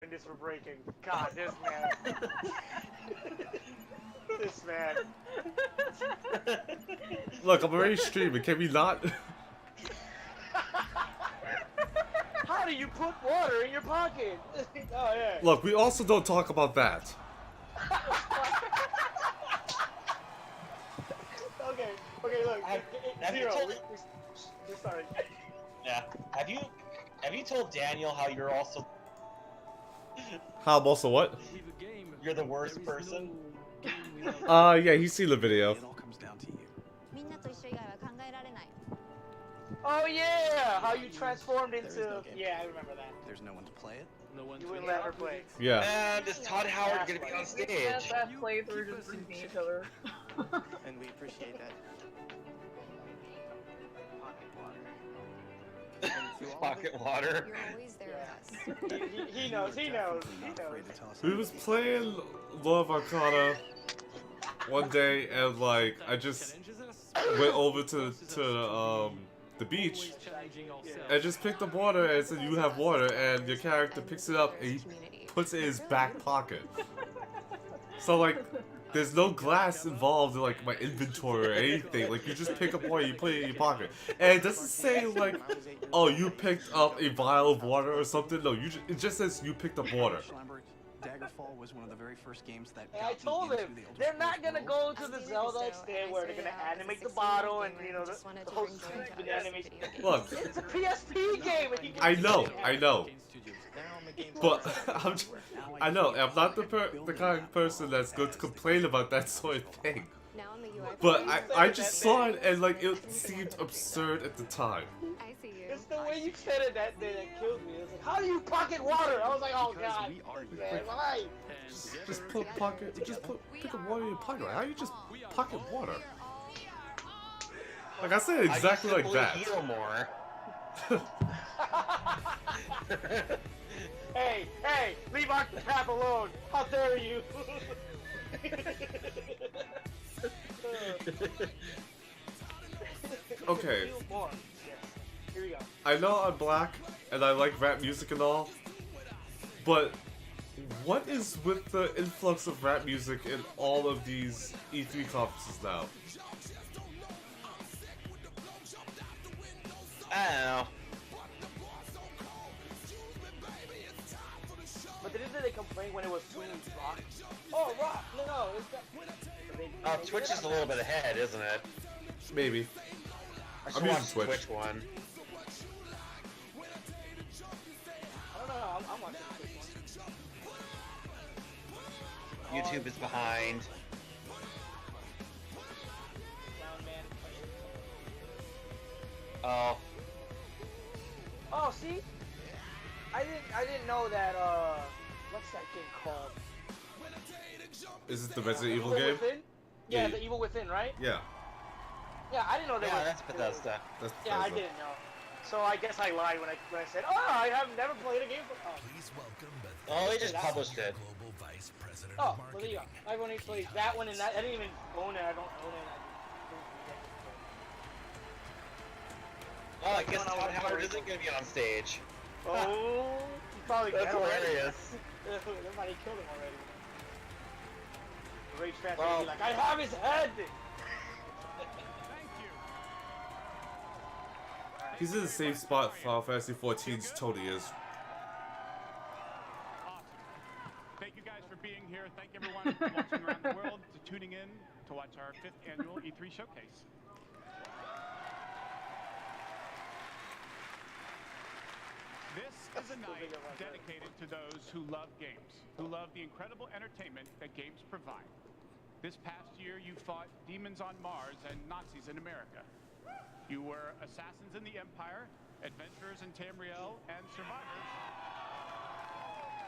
saving this for breaking. God, this man. This man. Look, I'm already streaming. Can we not? How do you put water in your pocket? Oh, yeah. Look, we also don't talk about that. Okay, look. Have you Zero. told- We're sorry. Yeah. Have you told Daniel how you're also How, also what? you're the worst person? Yeah, he's seen the video. It all comes down to you. Oh yeah, how you transformed There is into. no game. Yeah, I remember that. There's no one to play it. You wouldn't let her play. Yeah. And is Todd Howard gonna be on stage? That playthrough just beating each other. And we appreciate that. Pocket water. You're always there with us. He knows. He knows. He Not knows. afraid to tell us We was playing Love Arcana one day, and like I just went over to the beach and just picked up water and said, "You have water," and your character picks it up and he puts it in his back pocket. So like, there's no glass involved in like my inventory or anything. Like you just pick up water, you put it in your pocket, and it doesn't say like, "Oh, you picked up a vial of water" or something. No, it just says you picked up water. Schlemberg, Daggerfall was one of the very first games that And I got me told into him the Elder they're not Scrolls gonna world. go to the Zelda extent where they're gonna animate the bottle and the whole stupid animation. Look, It's a PSP game. And you I know, but I know I'm not the kind of person that's going to complain about that sort of thing. Now on the UI. But I just saw it and like it seemed absurd at the time. I see you. It's the way you said it that day that killed me. It was like, how do you pocket water? I was like, oh Because god. we are you. Man, why? Just pick up water in your pocket. Like, how you just pocket water? Like I said exactly like that. Heal more. Hey, leave Octopath alone. How dare you? Okay. More. Yes. Here we go. I know I'm black and I like rap music and all, but what is with the influx of rap music in all of these E3 conferences now? I don't know. But didn't they complain when it was Sweeney Rock? Oh, Rock! No, it's that. Twitch is a little bit ahead, isn't it? Maybe. I I'm should using watch Twitch. Twitch one. I don't know. I'm watching the Twitch one. YouTube is behind. Sound man. Oh. Oh, see? I didn't know that. What's that game called? Is it the Resident Evil game? Within? Yeah, Yeah. the Evil Within, right? Yeah. Yeah, I didn't know that. Yeah, that's Bethesda. That's Yeah, I Bethesda. didn't know. So I guess I lied when I said, oh, I have never played a game for. Oh, Please welcome Oh, they just published it. Global Vice President oh of well, there you Marketing. go. I've only played that one and that. I didn't even own it. I don't own it. Oh, I guess Todd Howard isn't going to be on stage. Oh, he probably That's got already. hilarious. They might have killed him already. Rage fans Well- will be like, I have his head! He's in the same spot Final Fantasy 14's Tony is. Thank you guys for being here. Thank everyone watching around the world to tuning in to watch our 5th annual E3 showcase. This is a night dedicated to those who love games, who love the incredible entertainment that games provide. This past year, you fought demons on Mars and Nazis in America. You were assassins in the Empire, adventurers in Tamriel, and survivors.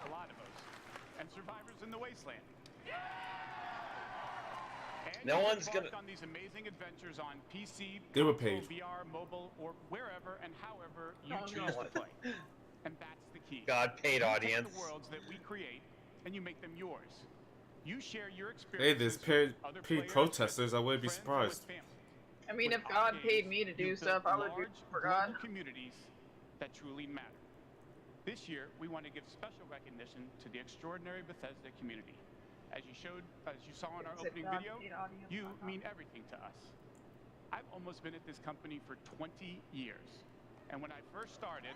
A lot of us. And survivors in the Wasteland. And No you one's embarked gonna- on these amazing adventures on PC, They were console, paid. VR, mobile, or wherever and however you Oh, choose no. to play. And that's the key. God, paid You take audience. the worlds that we create and you make them yours. You share your Hey, experiences there's with other paid players, protesters. I wouldn't be friends, or with surprised. family. I mean, With if our God games, paid me to do you've stuff, built I would do large, it for global God. communities that truly matter. This year, we want to give special recognition to the extraordinary Bethesda community. As you saw in our opening video, you mean everything to us. I've almost been at this company for 20 years. And when I first started,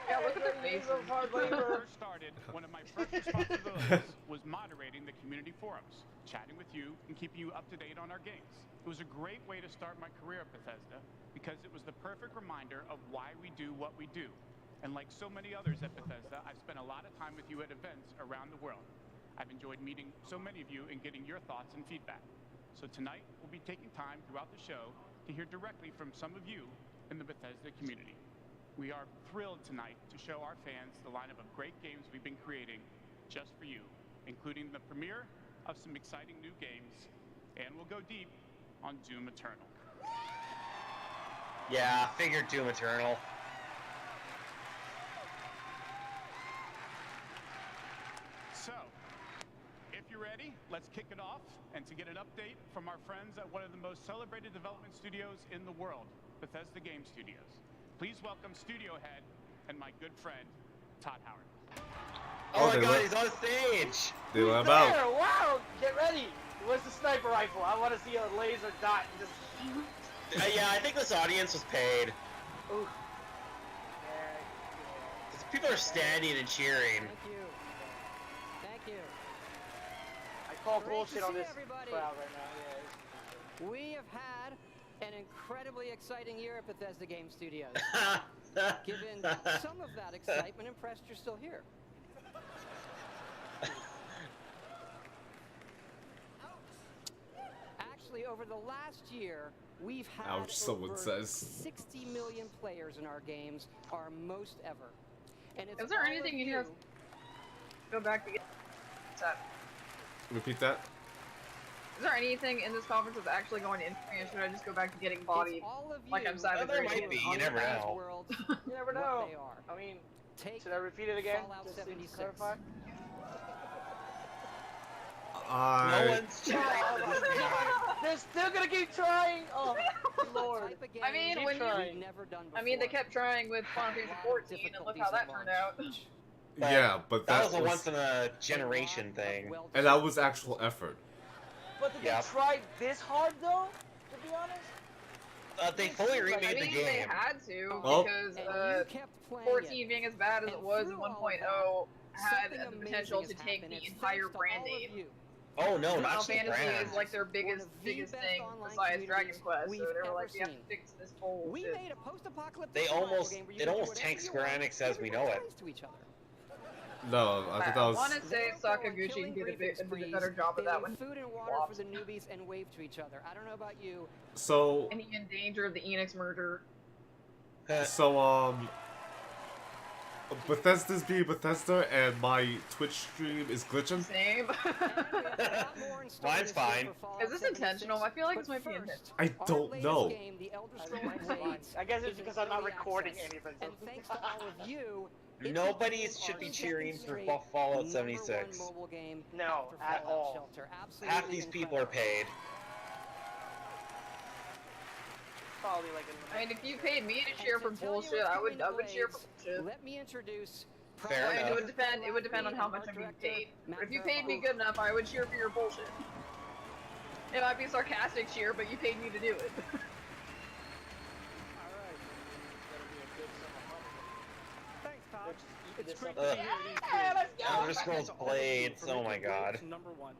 Yeah, look at their faces. Hard when I labor. first started, one of my first responsibilities was moderating the community forums, chatting with you, and keeping you up to date on our games. It was a great way to start my career at Bethesda because it was the perfect reminder of why we do what we do. And like so many others at Bethesda, I've spent a lot of time with you at events around the world. I've enjoyed meeting so many of you and getting your thoughts and feedback. So tonight, we'll be taking time throughout the show to hear directly from some of you in the Bethesda community. We are thrilled tonight to show our fans the lineup of great games we've been creating just for you, including the premiere of some exciting new games, and we'll go deep on Doom Eternal. Yeah, figured Doom Eternal. So, if you're ready, let's kick it off, and to get an update from our friends at one of the most celebrated development studios in the world, Bethesda Game Studios. Please welcome studio head and my good friend, Todd Howard. Oh, my they god, let- he's on stage! They let him There, out. wow, get ready. Where's the sniper rifle? I want to see a laser dot and just. Yeah, I think this audience was paid. Ooh. 'Cause people are standing and cheering. Thank you. Thank you. I call Great bullshit to on see this everybody. crowd right now. Yeah. We have had an incredibly exciting year at Bethesda Game Studios. Given some of that excitement, impressed you're still here. Actually, over the last year, we've had Ouch, someone over says. 60 million players in our games, our most ever. And it's Is there all of anything you have- Go back to get that. Repeat that. Is there anything in this conference that's actually going to infamy, or should I just go back to getting bodied? It's all of Like you I'm Savage there Rage might be, on you never Minecraft. know. worlds, You never what know. they are. I mean, Take should I repeat it again? Fallout Just to 76. clarify. No one's cheering Oh for my this game. God. They're still gonna keep trying. Oh Lord. type of game I mean, when you- we've never done before. I mean, they kept trying with Final Fantasy A lot of 14, and look how that turned out. difficulties But Yeah, but That that was a once in a generation thing. and that was actual effort. But did Yep. they try this hard though? To be honest. They fully I remade mean, the they game. had to, Oh. because and you kept playing 14 it. being as bad as And it was in through all of 1.0 had Something the potential to amazing has take happened. the It's entire thanks to brand all of name. you. Oh no, Final not just the Fantasy brand. is like their One biggest of the best thing online besides Dragon communities Quest, so we've they were ever like, we have to seen. fix this whole We shit. made a post-apocalyptic They survival almost- game where you it could do almost whatever tanks you Square want, Enix as we know everybody it. plays to each other. No, I thought that I was. want to say Sakaguchi did a better job of that one. Food and water Flops. for the newbies and wave to each other. I don't know about you. So Any in danger of the Enix murder. so Bethesda's being Bethesda, and my Twitch stream is glitching. Same. Mine's fine. Is this intentional? I feel like this might be intentional. I don't know. I guess it's because I'm not recording anything. And thanks to all of you, it Nobody became should our be cheering for second-straight Fallout number 76. one mobile game No, after at Fallout all. Shelter. Absolutely Half these people are incredible. paid. Probably like I mean, if you paid me to And cheer for to tell you bullshit, what's I would coming to cheer for Blades, bullshit. Let me introduce. Fair I mean, enough. it would depend on how much I'm being paid. If you paid me good enough, I would cheer for your bullshit. It might be a sarcastic cheer, but you paid me to do it. Thanks, Todd. It's great Ugh. to see you. Yeah, let's go. Elder Scrolls Blades, oh my god. Number one.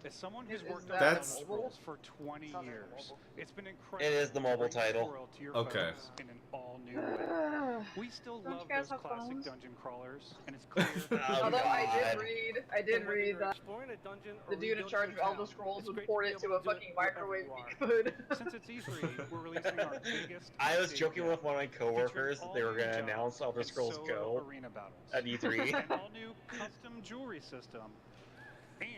As someone who's Is worked that on That's- Elder Scrolls for 20 Sounds like years, mobile. it's been incredible. It is the mobile to bring this title. world to your Okay. phones in an all-new way. We still Don't you love guys those have classic phones? dungeon crawlers, and it's clear. Oh, Although I God. did read that the dude in charge of Elder Scrolls would port it to a fucking microwave good. Since it's E3, we're releasing our biggest. I was update joking yet, with one of my coworkers featuring that they were all-new gonna jobs announce Elder and Scrolls solo Go arena battles. at E3. An all-new custom jewelry system, and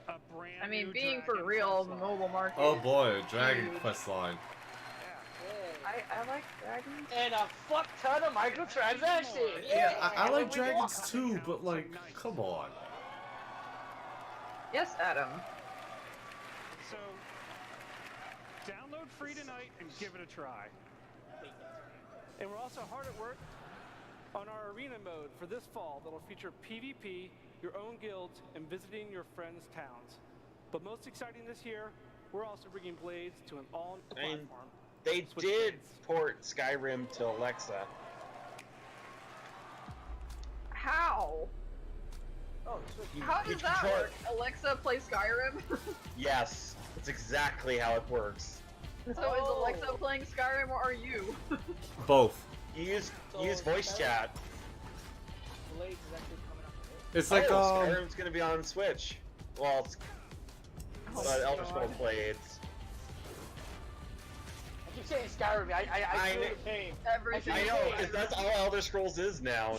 a brand I mean, new being for Dragon real, Quest the line. mobile market. Oh boy, Dragon Huge. Quest line. I like dragons. And a fuck ton of microtransactions. Yeah, I like Every dragons walk. too, but like, come on. Yes, Adam. So, download free tonight and give it a try. And we're also hard at work on our arena mode for this fall that'll feature PvP, your own guilds, and visiting your friends' towns. But most exciting this year, we're also bringing Blades to an all-new platform. They Switch did Blades. port Skyrim to Alexa. How? Oh, switch. How you does that control- work? Alexa play Skyrim? Yes, that's exactly how it works. So is Alexa playing Skyrim or are you? Both. You use So voice Skyrim- chat. Blades is actually coming up. It's like Skyrim's gonna be on Switch. Well, it's Elder God. Scrolls Blades. I keep saying Skyrim. I feel the pain. Everything. I know, because that's all Elder Scrolls is now.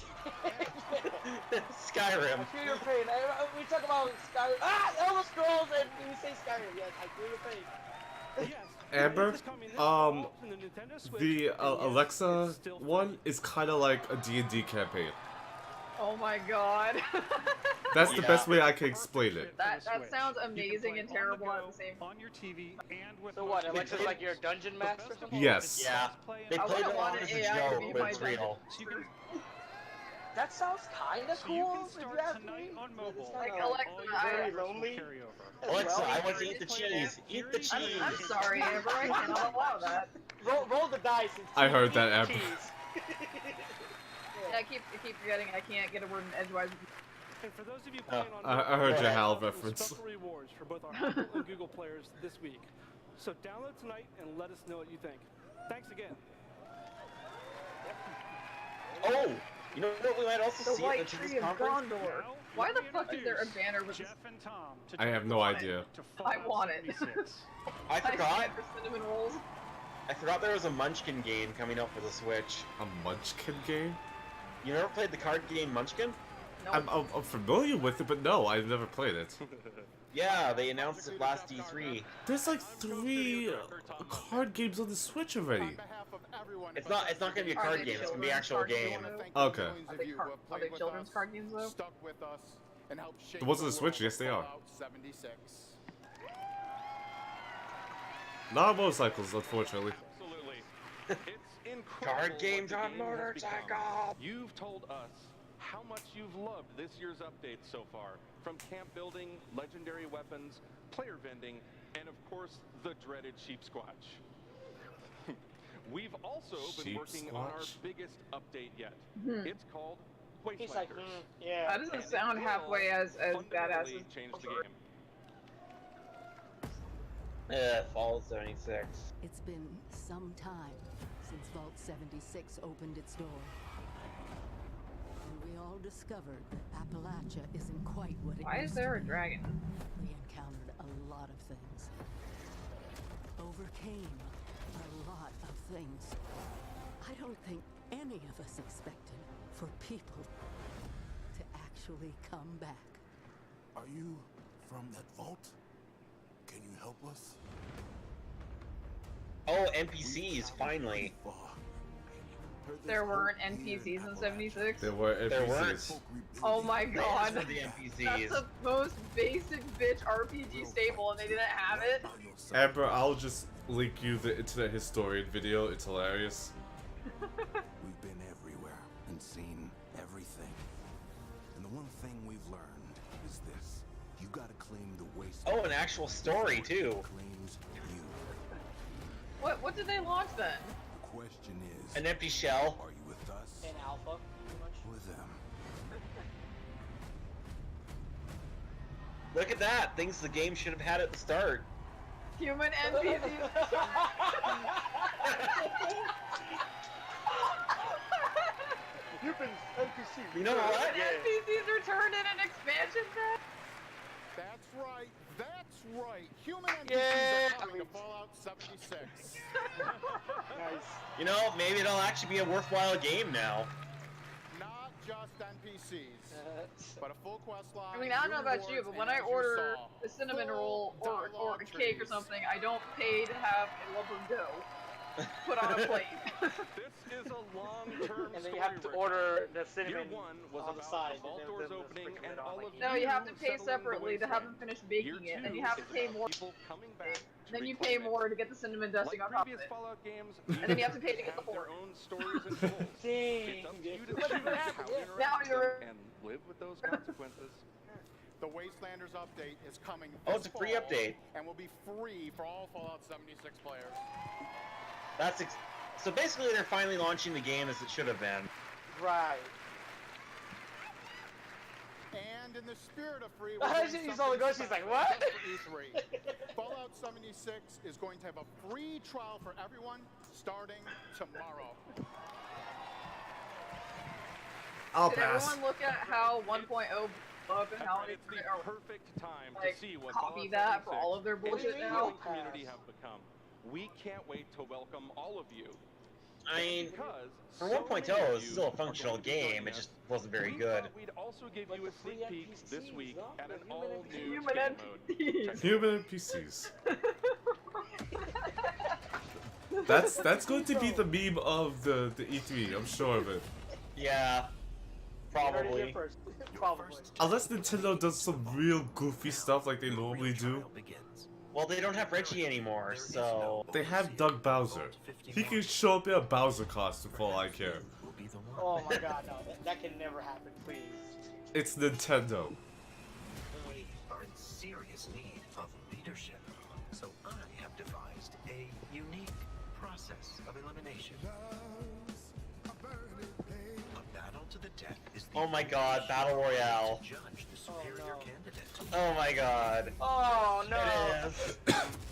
Skyrim. I feel your pain. We talk about Skyrim. Elder Scrolls, and we say Skyrim. Yes, I feel your pain. Yes, Amber, Blades is coming this fall to the Nintendo Switch, the and yes, Alexa it's still free. one is kind of like a D&D campaign. Oh my god. That's the Yeah. best way I can explain it. That For the that sounds Switch. You can amazing play and on the terrible at go, the same time. on your TV and with So what? motion Alexa's control. like your dungeon master or something? Yes. Yeah, they I played wouldn't it want off an as a AI to joke, be but my it's dungeon. real. So you can, That sounds kind of so you cool. can If you start ask tonight me. on mobile. It's Like kinda Alexa, All your I- very favorites will lonely. carry over. Alexa, I want to Well, eat the cheese. Eat the I'm- cheese. I'm sorry, Amber, I cannot allow that. Roll the dice. And I heard eat that, the Amber. cheese. Yeah, I keep forgetting I can't get a word in edgewise. And for those of you playing on I heard mobile, your we HAL have some reference. Special rewards for both our Apple and Google players this week. So download tonight and let us know what you think. Thanks again. Oh, you know what we might also The see at White the Tree this of conference? Gondor. Now, Why the let me fuck is there a introduce banner with Jeff and Tom to I have no want it. idea. to I Fallout want it. 76. I I forgot. stand for cinnamon rolls. I forgot there was a Munchkin game coming out for the Switch. A Munchkin game? You never played the card game Munchkin? No. I'm familiar with it, but no, I've never played it. Yeah, they announced it last E3. There's like 3 card games on the Switch already. It's not gonna be a Are card they game. It's gonna be children's actual card game. games? Okay. Are they children's card games though? Stuck with us and helped shape The ones on the the Switch, world yes, of they are. Fallout 76. Not motorcycles, unfortunately. Absolutely. It's incredible. Card games what the on game has become. motorcycle. You've told us how much you've loved this year's update so far. From camp building, legendary weapons, player vending, and of course, the dreaded sheep squatch. We've also been Sheep working on our squatch? biggest update yet. Hmm. It's called He's like, Wastelanders. yeah. That doesn't sound halfway as badass Fundamentally as change the game. Fall 76. It's been some time since Vault 76 opened its door. And we all discovered that Appalachia isn't quite what it Why is used there to a be. dragon? We encountered a lot of things. Overcame a lot of things. I don't think any of us expected for people to actually come back. Are you from that vault? Can you help us? Oh, NPCs, finally. There weren't NPCs in 76? There were There weren't. NPCs. Oh my god. For the That's NPCs. the most basic bitch RPG staple and they didn't have it? Amber, I'll just link you the Internet Historian video. It's hilarious. We've been everywhere and seen everything. And the one thing we've learned is this. You gotta claim the waste. Oh, an actual story, too. Claims you. What did they launch then? The question is, An empty shell. are you with us? In alpha, pretty much. With them? Look at that. Things the game should have had at the start. Human NPCs. Human NPC. You know what? NPCs returned in an expansion pack? That's right. That's right. Human NPCs Yeah. are coming to Fallout 76. Nice. You know, maybe it'll actually be a worthwhile game now. Not just NPCs, but a full quest line. I mean, I don't know about you, but when I order a cinnamon roll or a cake or something, I don't pay to have a lump of dough. put on a plate. This is a long-term And then you have to order the cinnamon on the side. vault doors opening and all of No, you have to pay settling the separately to have them wasteland. finish baking Year it. Then you 2 have to is pay about more. people coming back to Then you pay reclaim it. more to get the cinnamon dusting Like on top of previous it. Fallout games, And then you have to pay to get the have their fork. own stories and goals. It's up to you to Look at choose what how happened, to yeah. interact Now with you're- them and live with those consequences. The Wastelanders update is coming Oh, this it's a free fall update. and will be free for all Fallout 76 players. So basically, they're finally launching the game as it should have been. Right. And in the spirit of free, You saw the ghost, she's like, what? E3. Fallout 76 is going to have a free trial for everyone starting tomorrow. I'll Did pass. everyone look at how 1.0 up and how It's the perfect time like, to see what copy Fallout that for 76 all of their and the bullshit now? gaming community have become. We can't wait to welcome all of you. I mean, Because for so 1.0, many of it's you still a are functional going to be joining game. It us, just wasn't very we good. thought we'd also give you a sneak peek this week at an Human all-new Human game NPCs. mode. Human NPCs. That's going to be the meme of the E3. I'm sure of it. Yeah, probably. Probably. Unless Nintendo does some real goofy stuff like they normally do. Well, they don't have Reggie anymore, so... They have Doug Bowser. He can show up in a Bowser costume for all I care. Oh my god, no. That can never happen, please. It's Nintendo. We are in serious need of leadership, so I have devised a unique process of elimination. A battle to the death is the Oh my god, Battle Royale. to judge the superior candidate. Oh my god. Oh no. It is.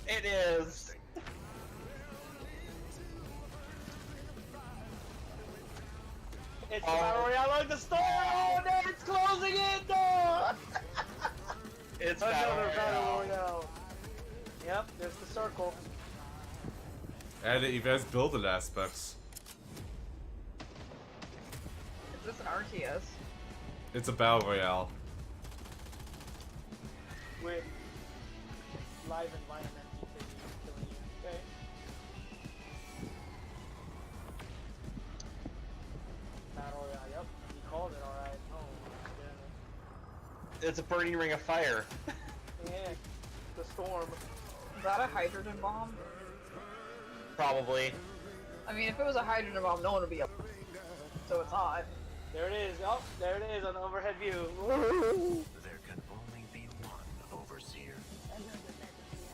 It is. It's the Battle Royale of the store! Oh no, it's closing it! No! It's Another Battle Battle Royale. Royale. Yep, there's the circle. And it even has building aspects. Is this an RTS? It's a Battle Royale. With live environment killing you. Okay. Battle Royale, yep. You called it alright. Oh my goodness. It's a burning ring of fire. Yeah. The storm. Is that a hydrogen bomb? Probably. I mean, if it was a hydrogen bomb, no one would be up. So it's not. There it is. Oh, there it is on the overhead view. There can only be one overseer.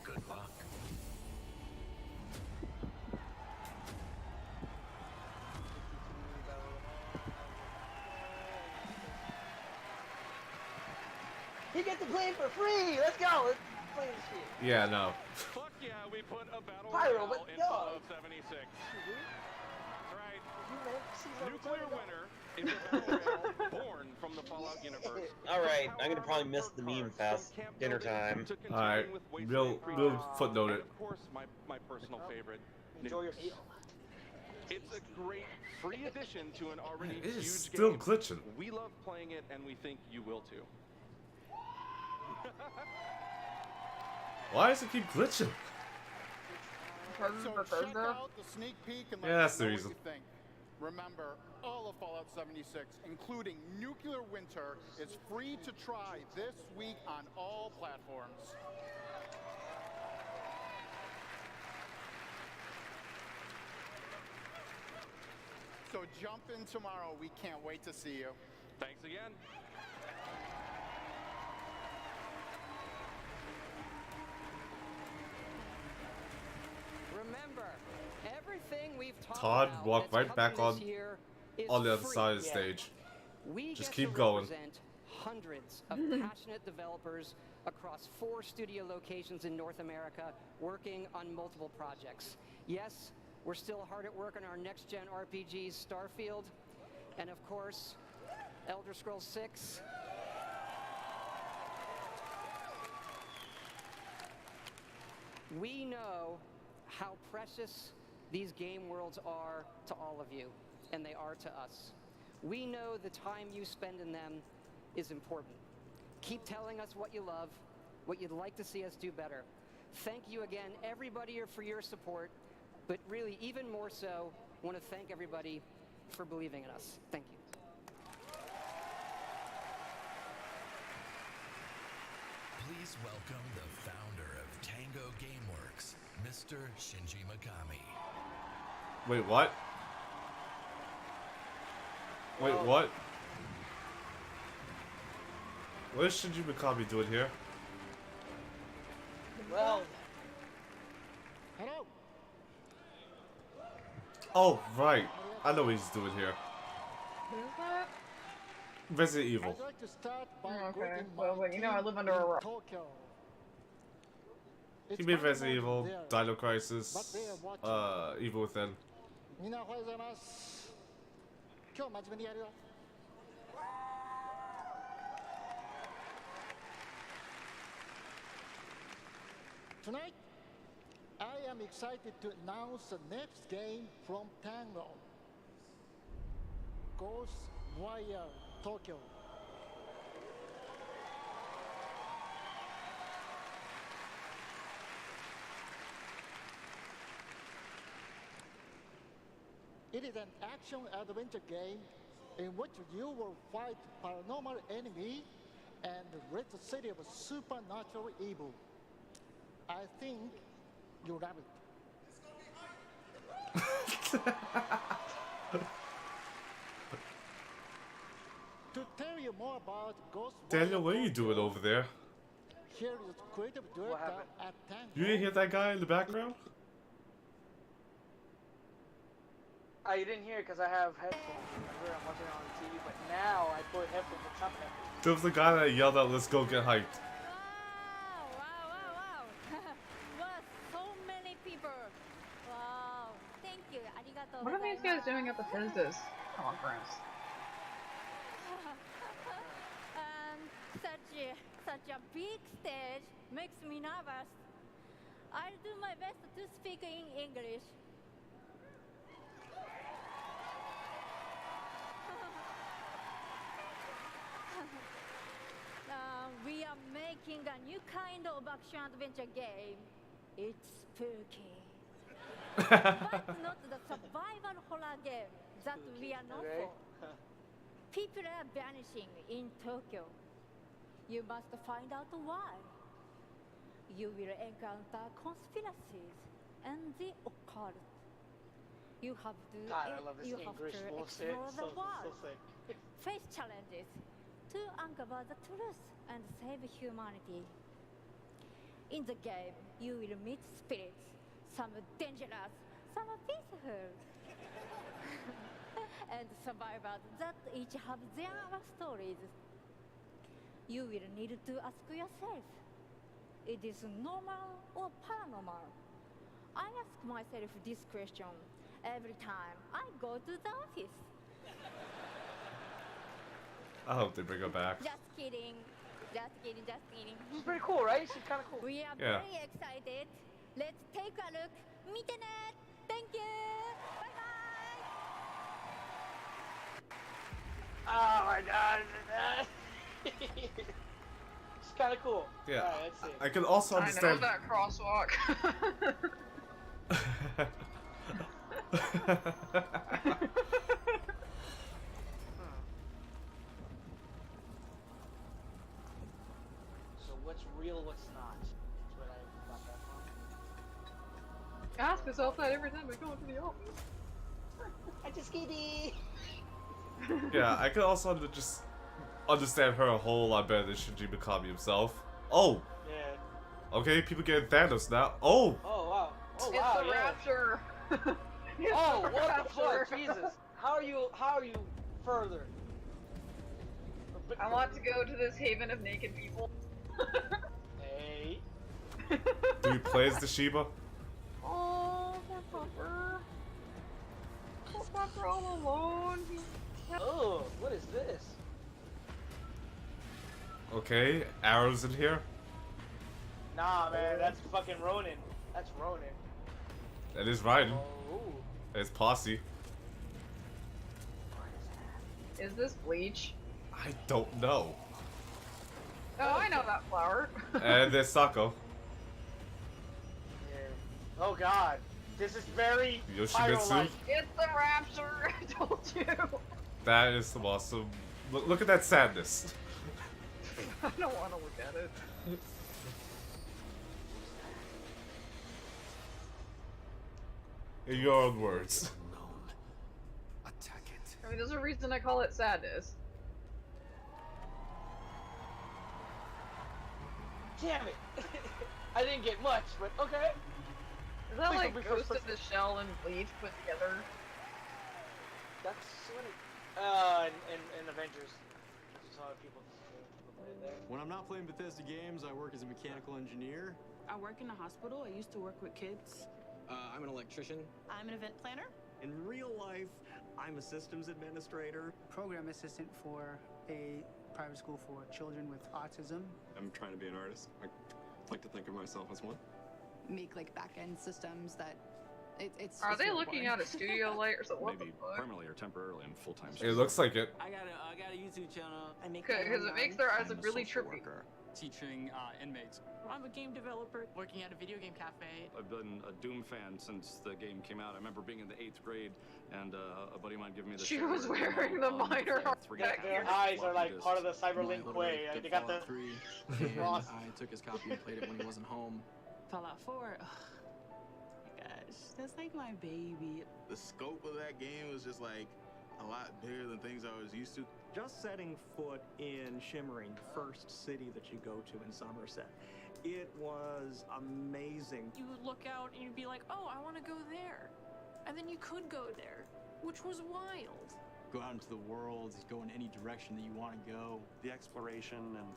Good luck. He gets to play for free! Let's go! Let's play this shit. Yeah, no. Fuck yeah, we put a battle Pyro, royale but in no. Fallout 76. That's right. Nuclear winner is a battle royale born from the Fallout universe. Alright, I'm gonna probably miss the meme fest. Dinner time. Alright, we'll footnote it. And of course, my personal favorite. Enjoy your meal. It's a great free addition to an already It is huge still game. glitching. We love playing it, and we think you will too. Why does it keep glitching? So check out the sneak peek and let Yeah, that's us the know what reason. you think. Remember, all of Fallout 76, including Nuclear Winter, is free to try this week on all platforms. So jump in tomorrow. We can't wait to see you. Thanks again. Remember, everything we've talked Todd about walked that's right back coming on this year is the other free. side of the stage. We Just get keep to going. represent hundreds of passionate developers across 4 studio locations in North America working on multiple projects. Yes, we're still hard at work on our next-gen RPGs, Starfield, and of course, Elder Scrolls 6. We know how precious these game worlds are to all of you, and they are to us. We know the time you spend in them is important. Keep telling us what you love, what you'd like to see us do better. Thank you again, everybody, for your support. But really, even more so, want to thank everybody for believing in us. Thank you. Please welcome the founder of Tango Gameworks, Mr. Shinji Mikami. Wait, what? Wait, what? What is Shinji Mikami doing here? Well. Hello. Oh, right. I know what he's doing here. Who's that? Resident Evil. I'd like to start by Okay. greeting Well, my but you know I team live under a in rock. Tokyo. He It's made Monday Resident morning Evil, there. Dino Crisis, But they are watching. Evil Within. みんなおはようございます。今日真面目にやるよ。Tonight, I am excited to announce the next game from Tango. Ghost Warrior Tokyo. It is an action-adventure game in which you will fight paranormal enemy and rid the city of supernatural evil. I think you love it. To tell you more about Ghost Daniel, what are you doing over there? here is creative director at Tango. You didn't hear that guy in the background? You didn't hear it because I have headphones. Remember, I'm watching it on TV, but now I put headphones on top of headphones. There was the guy that yelled out, "Let's go get hyped." Wow. Wow, so many people. Wow. Thank you. Arigatou What are these guys doing at Bethesda's conference? Such a big stage makes me nervous. I'll do my best to speak in English. We are making a new kind of action-adventure game. It's spooky. But not the survival horror game that we are known for. People are vanishing in Tokyo. You must find out why. You will encounter conspiracies and the occult. You have to, God, I love this you game. have English to bullshit. explore the So world, sick. face challenges, to uncover the truth and save humanity. In the game, you will meet spirits, some dangerous, some peaceful, and survivors that each have their own stories. You will need to ask yourself, it is normal or paranormal? I ask myself this question every time I go to the office. I hope they bring her back. Just kidding. Just kidding. She's pretty cool, right? She's kind of cool. We are Yeah. very excited. Let's take a look. Meet net. Thank you. Bye bye. Oh my god. It's kind of cool. Yeah, Alright, let's see. I can also understand. I know that crosswalk. So what's real, what's not? That's what I got that from. Ask yourself that every time I go into the office. I just kidding. Yeah, I can also just understand her a whole lot better than Shinji Mikami himself. Oh! Yeah. Okay, people getting Thanos now. Oh! Oh wow. Oh It's wow. the yeah. rapture. It's Oh, the what the rapture. fuck, Jesus! How are you further? I want to go to this haven of naked people. Hey. Do you play as the Shiba? Oh, poor Pupper. Poor Pupper all alone. Oh, what is this? Okay, arrows in here. Nah, man, that's fucking Ronin. That's Ronin. That is Raiden. Oh. It's Posse. Is this bleach? I don't know. Oh, I know that flower. And there's Sako. Yeah. Oh god. This is very Yoshimitsu? pyro-like. It's the rapture. I told you. That is some awesome. Look at that sadness. I don't want to look at it. In your own words. Attack it. I mean, there's a reason I call it sadness. Damn it! I didn't get much, but okay. Is that Please like don't be Ghost first in the Shell and Bleach put together? That's what it. In Avengers. Just saw people put it there. When I'm not playing Bethesda games, I work as a mechanical engineer. I work in a hospital. I used to work with kids. I'm an electrician. I'm an event planner. In real life, I'm a systems administrator. Program assistant for a private school for children with autism. I'm trying to be an artist. I like to think of myself as one. Make like back-end systems that it's. Are it's they really looking boring. at a studio light or something? What Maybe the fuck? permanently or temporarily and full-time. It looks like it. I got a YouTube channel. I make Because it makes their eyes look really trippy. Teaching inmates. I'm a game developer working at a video game cafe. I've been a Doom fan since the game came out. I remember being in the 8th grade and a buddy of mine giving me the. She was wearing the minor Their eyes are like part of the Cyberlink way. They got the. 3, and I took his copy and played it when he wasn't home. Fallout 4. Oh my gosh, that's like my baby. The scope of that game was just like a lot bigger than things I was used to. Just setting foot in Shimmering, the first city that you go to in Somerset, it was amazing. You would look out and you'd be like, oh, I want to go there. And then you could go there, which was wild. Go out into the world, go in any direction that you want to go. The exploration and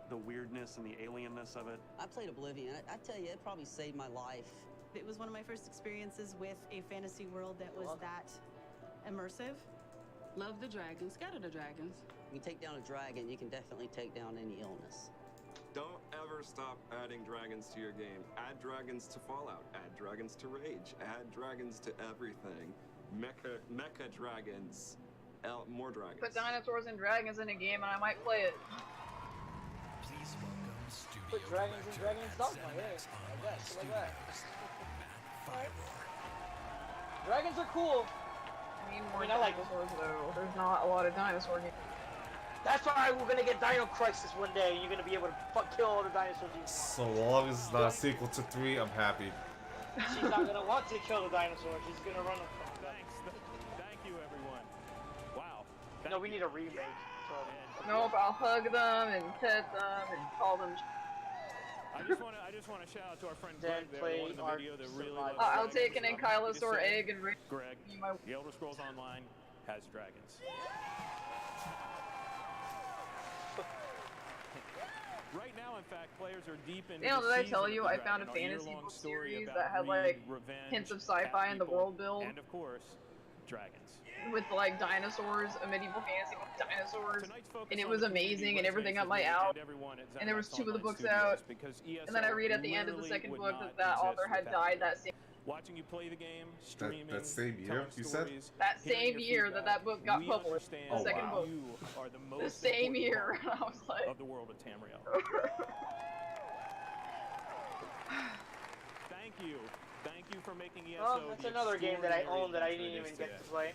the weirdness and the alienness of it. I played Oblivion. I tell you, it probably saved my life. It was one of my first experiences with a fantasy world that was that immersive. Love the dragons. Scatter the dragons. You take down a dragon, you can definitely take down any illness. Don't ever stop adding dragons to your game. Add dragons to Fallout. Add dragons to Rage. Add dragons to everything. Mecha dragons. More dragons. Put dinosaurs and dragons in a game and I might play it. Please welcome Studio Put dragons and dragons dogma, yeah. Online Like that. Matt Dragons are cool. I need more I like dinosaurs though. There's not a lot of dinosaur games. That's why we're gonna get Dino Crisis one day. You're gonna be able to kill all the dinosaurs you want. So long as it's not a sequel to 3, I'm happy. She's not gonna want to kill the dinosaurs. She's gonna run them. Thanks. Thank you, everyone. Wow. No, we need a remake. Nope, I'll hug them and pet them and call them. I just want to shout out to our friend Greg there, the one in the video that really loves I'll dragons. take an ankylosaur Just say, egg and Greg, the Elder Scrolls Online has dragons. Right now, in fact, players are deep into Dale, the did I season tell of you the I dragon, found a our fantasy year-long book story series about that had greed, like revenge, hints of cat sci-fi in the people, world build? and of course, dragons. With like dinosaurs, a medieval fantasy with dinosaurs, and it on was the community amazing and everything websites up my with out. everyone at And there was ZeniMax 2 of the Online books Studios, out, because and then I read at the end of the literally second would book not that author exist had without died it. that same. Watching you play the game, streaming, that same year, telling you said? stories, That hearing same your year feedback, that book got we published, understand the second that book. you are the The most same important year, part I was like, of the world of Tamriel. Thank you for making ESO. Oh, that's the another game that I extraordinary own that I adventure didn't it even is get today. to play.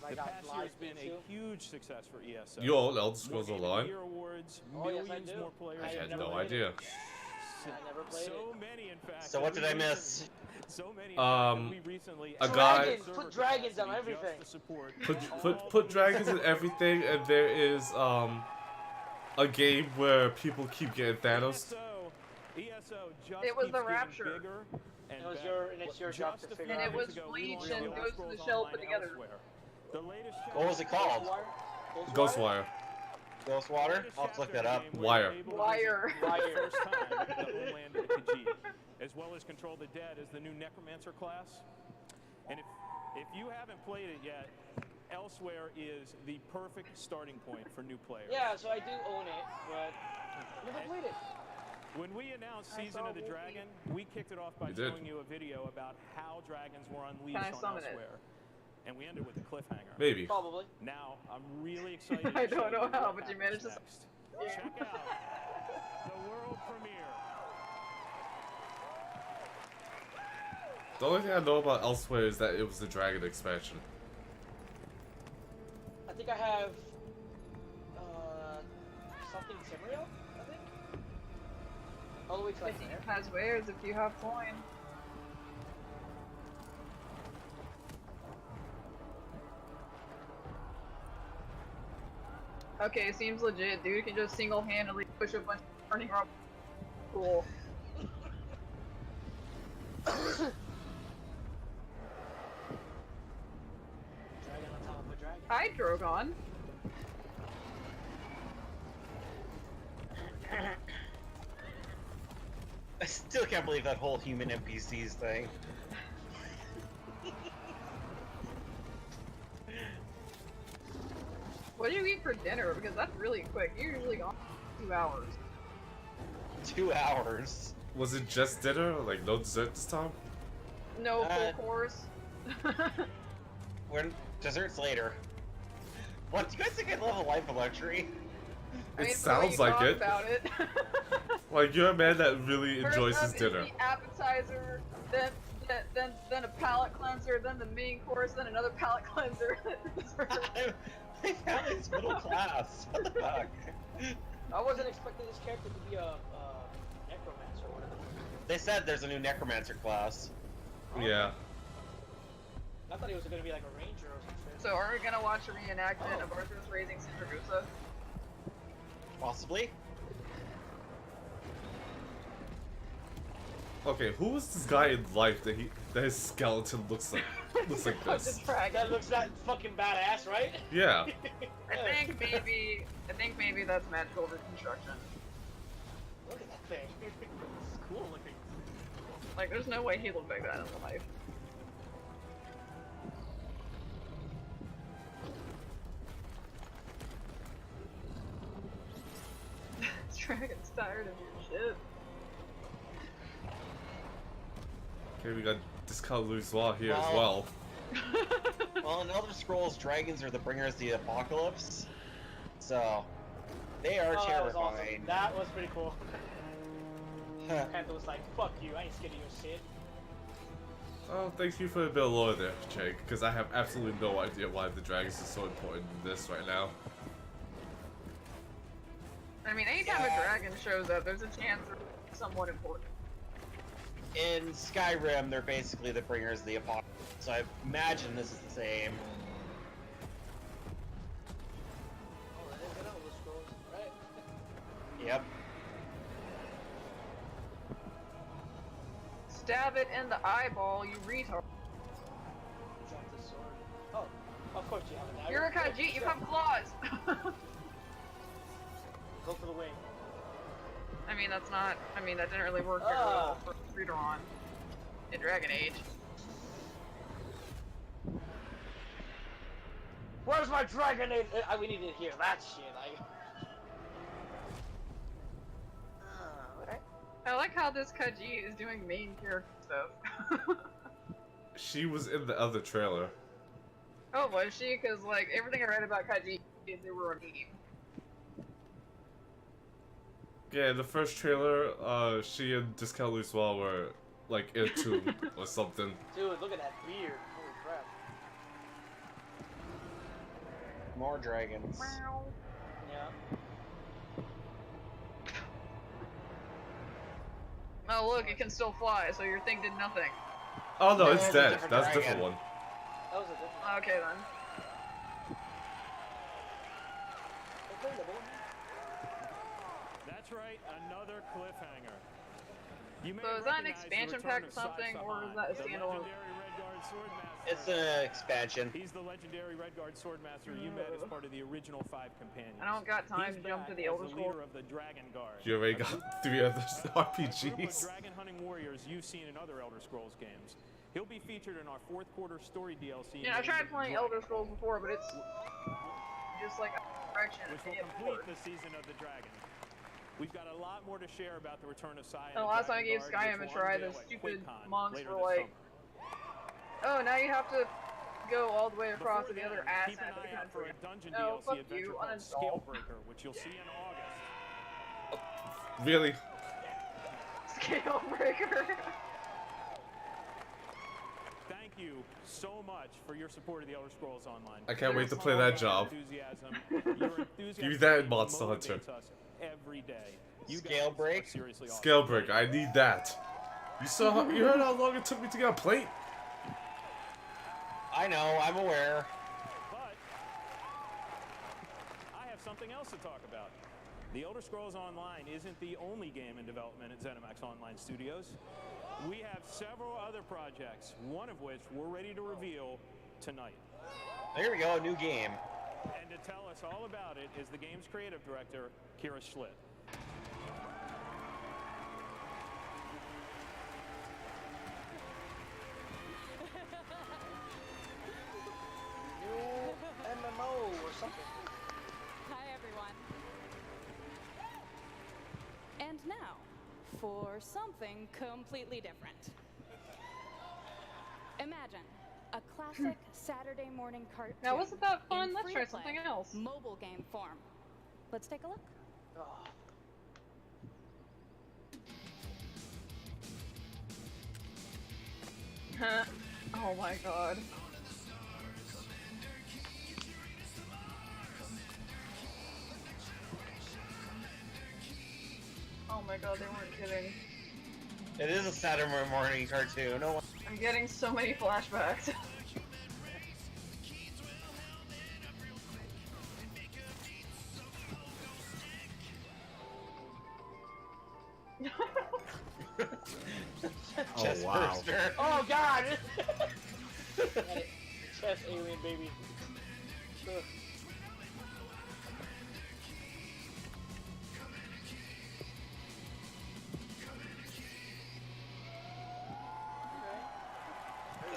I The got past year has been a huge success for ESO. You own Elder Scrolls More Game of Online? the Year awards, Oh, yes, I millions do. more players. I had than no ever idea. before. I never played So many, in fact. So what did I miss? So many. In fact, that we recently a guy added Put dragons on capacity everything. just to support Put dragons in everything, and there is a game where people keep getting Thanos. ESO just it was keeps the getting Rapture. bigger and it's your job to figure And out. it was Bleach and Ghost in the Shell put together. The latest What was it called? Ghostwire. Ghostwater? I'll have to look that up. Wire. Wire. First time the homeland of the Khajiit, as well as Control the Dead as the new Necromancer class. And if you haven't played it yet, Elsewhere is the perfect starting point for new players. Yeah, so I do own it, but never played it. When we announced Season of the Dragon, we kicked it off by showing you a video about how dragons were unleashed on Elsewhere. And we ended with a cliffhanger. Maybe. Probably. Now, I'm really excited I don't know how, but you managed to... Check out the world premiere. The only thing I know about Elsewhere is that it was the Dragon expansion. I think I have something Simrio, I think. All the way to like there. Has wares if you have coin. Okay, seems legit. Dude can just single-handedly push a bunch of turning robots. Cool. Dragon on top of a dragon. Hi, Drogon. I still can't believe that whole human NPCs thing. What do you eat for dinner? Because that's really quick. You're usually gone 2 hours. 2 hours. Was it just dinner? Like no dessert this time? No full course. When desserts later. What, do you guys think I live a life of luxury? It sounds like it. About it. Like you're a man that really First enjoys up his is dinner. the appetizer, then a palate cleanser, then the main course, then another palate cleanser. My family's middle class. What the fuck? I wasn't expecting this character to be a necromancer or whatever. They said there's a new necromancer class. Yeah. I thought he was gonna be like a ranger or some shit. So are we gonna watch a reenactment of Arthur's raising Sindragosa? Possibly. Okay, who is this guy in life that his skeleton looks like this? That looks that fucking badass, right? Yeah. I think maybe that's magical reconstruction. Look at that thing. It's cool looking. Like, there's no way he looked like that in life. Dragon's tired of your shit. Okay, we got Discount Louisoix here as well. Well, in Elder Scrolls, dragons are the bringers of the apocalypse. So, they are That was awesome. terrifying. That was pretty cool. Panther was like, fuck you, I ain't scared of your shit. Oh, thank you for a bit of lore there, Jake, because I have absolutely no idea why the dragons are so important in this right now. I mean, anytime a dragon shows up, there's a chance they're somewhat important. In Skyrim, they're basically the bringers of the apocalypse. So I imagine this is the same. Oh, that is an Elder Scrolls, right? Yep. Stab it in the eyeball, you retard. Drop the sword. Oh, of course you have a dagger. You're a Khajiit, you have claws! Go for the wing. I mean, that didn't really work very well for Readeron in Dragon Age. Where's my dragon? We need to hear that shit. I like how this Khajiit is doing main character stuff. She was in the other trailer. Oh, was she? Because, like, everything I read about Khajiit is they were a meme. Yeah, in the first trailer, she and Discount Louisoix were, like, in a tomb or something. Dude, look at that beard. Holy crap. More dragons. Yeah. Oh, look, it can still fly, so your thing did nothing. Oh no, No, it's it's a dead. different That's a dragon. different one. That was a different. Okay, then. That's right, another cliffhanger. You may So is that an recognize the expansion return pack of or something, Sai or is Saman, that a the standalone? legendary Redguard Swordmaster. It's an expansion. He's the legendary Redguard Swordmaster you met as part of the original 5 companions. I don't got time He's to jump to back the as Elder the Scrolls. leader of the Dragon Guard. You already got 3 other A group of RPGs. dragon hunting warriors you've seen in other Elder Scrolls games. He'll be featured in our 4th quarter story DLC. Yeah, I've named tried playing Dragon, Elder Scrolls before, but it's just like a correction. which will complete the season of the Dragon. We've got a lot more to share about the return of Sai. And the last time I gave Skyrim a try, the stupid monks were like, oh, now you have to go all the way across to the other ass Keep end an of the eye out for country. a dungeon No, DLC fuck adventure you, called uninstall. Scalebreaker, which you'll see in August. Really? Scalebreaker. you so much for your support of the Elder Scrolls Online. I can't wait to play that job. Give me that Monster Hunter. Motivates us every day. You Scale break. Seriously awesome. Scale break. I need that. You heard how long it took me to get a plate? I know. I'm aware. But I have something else to talk about. The Elder Scrolls Online isn't the only game in development at ZeniMax Online Studios. We have several other projects, one of which we're ready to reveal tonight. There we go, a new game. And to tell us all about it is the game's creative director, Kira Schlitt. New MMO or something. Hi, everyone. And now, for something completely different. Imagine a classic Saturday morning cartoon. That wasn't that fun. In Let's try free-play, something else. Mobile game form. Let's take a look. Oh my god. Oh my god, they weren't kidding. It is a Saturday morning cartoon. No one... I'm getting so many flashbacks. Oh wow. Oh god! Chest alien baby. Ugh.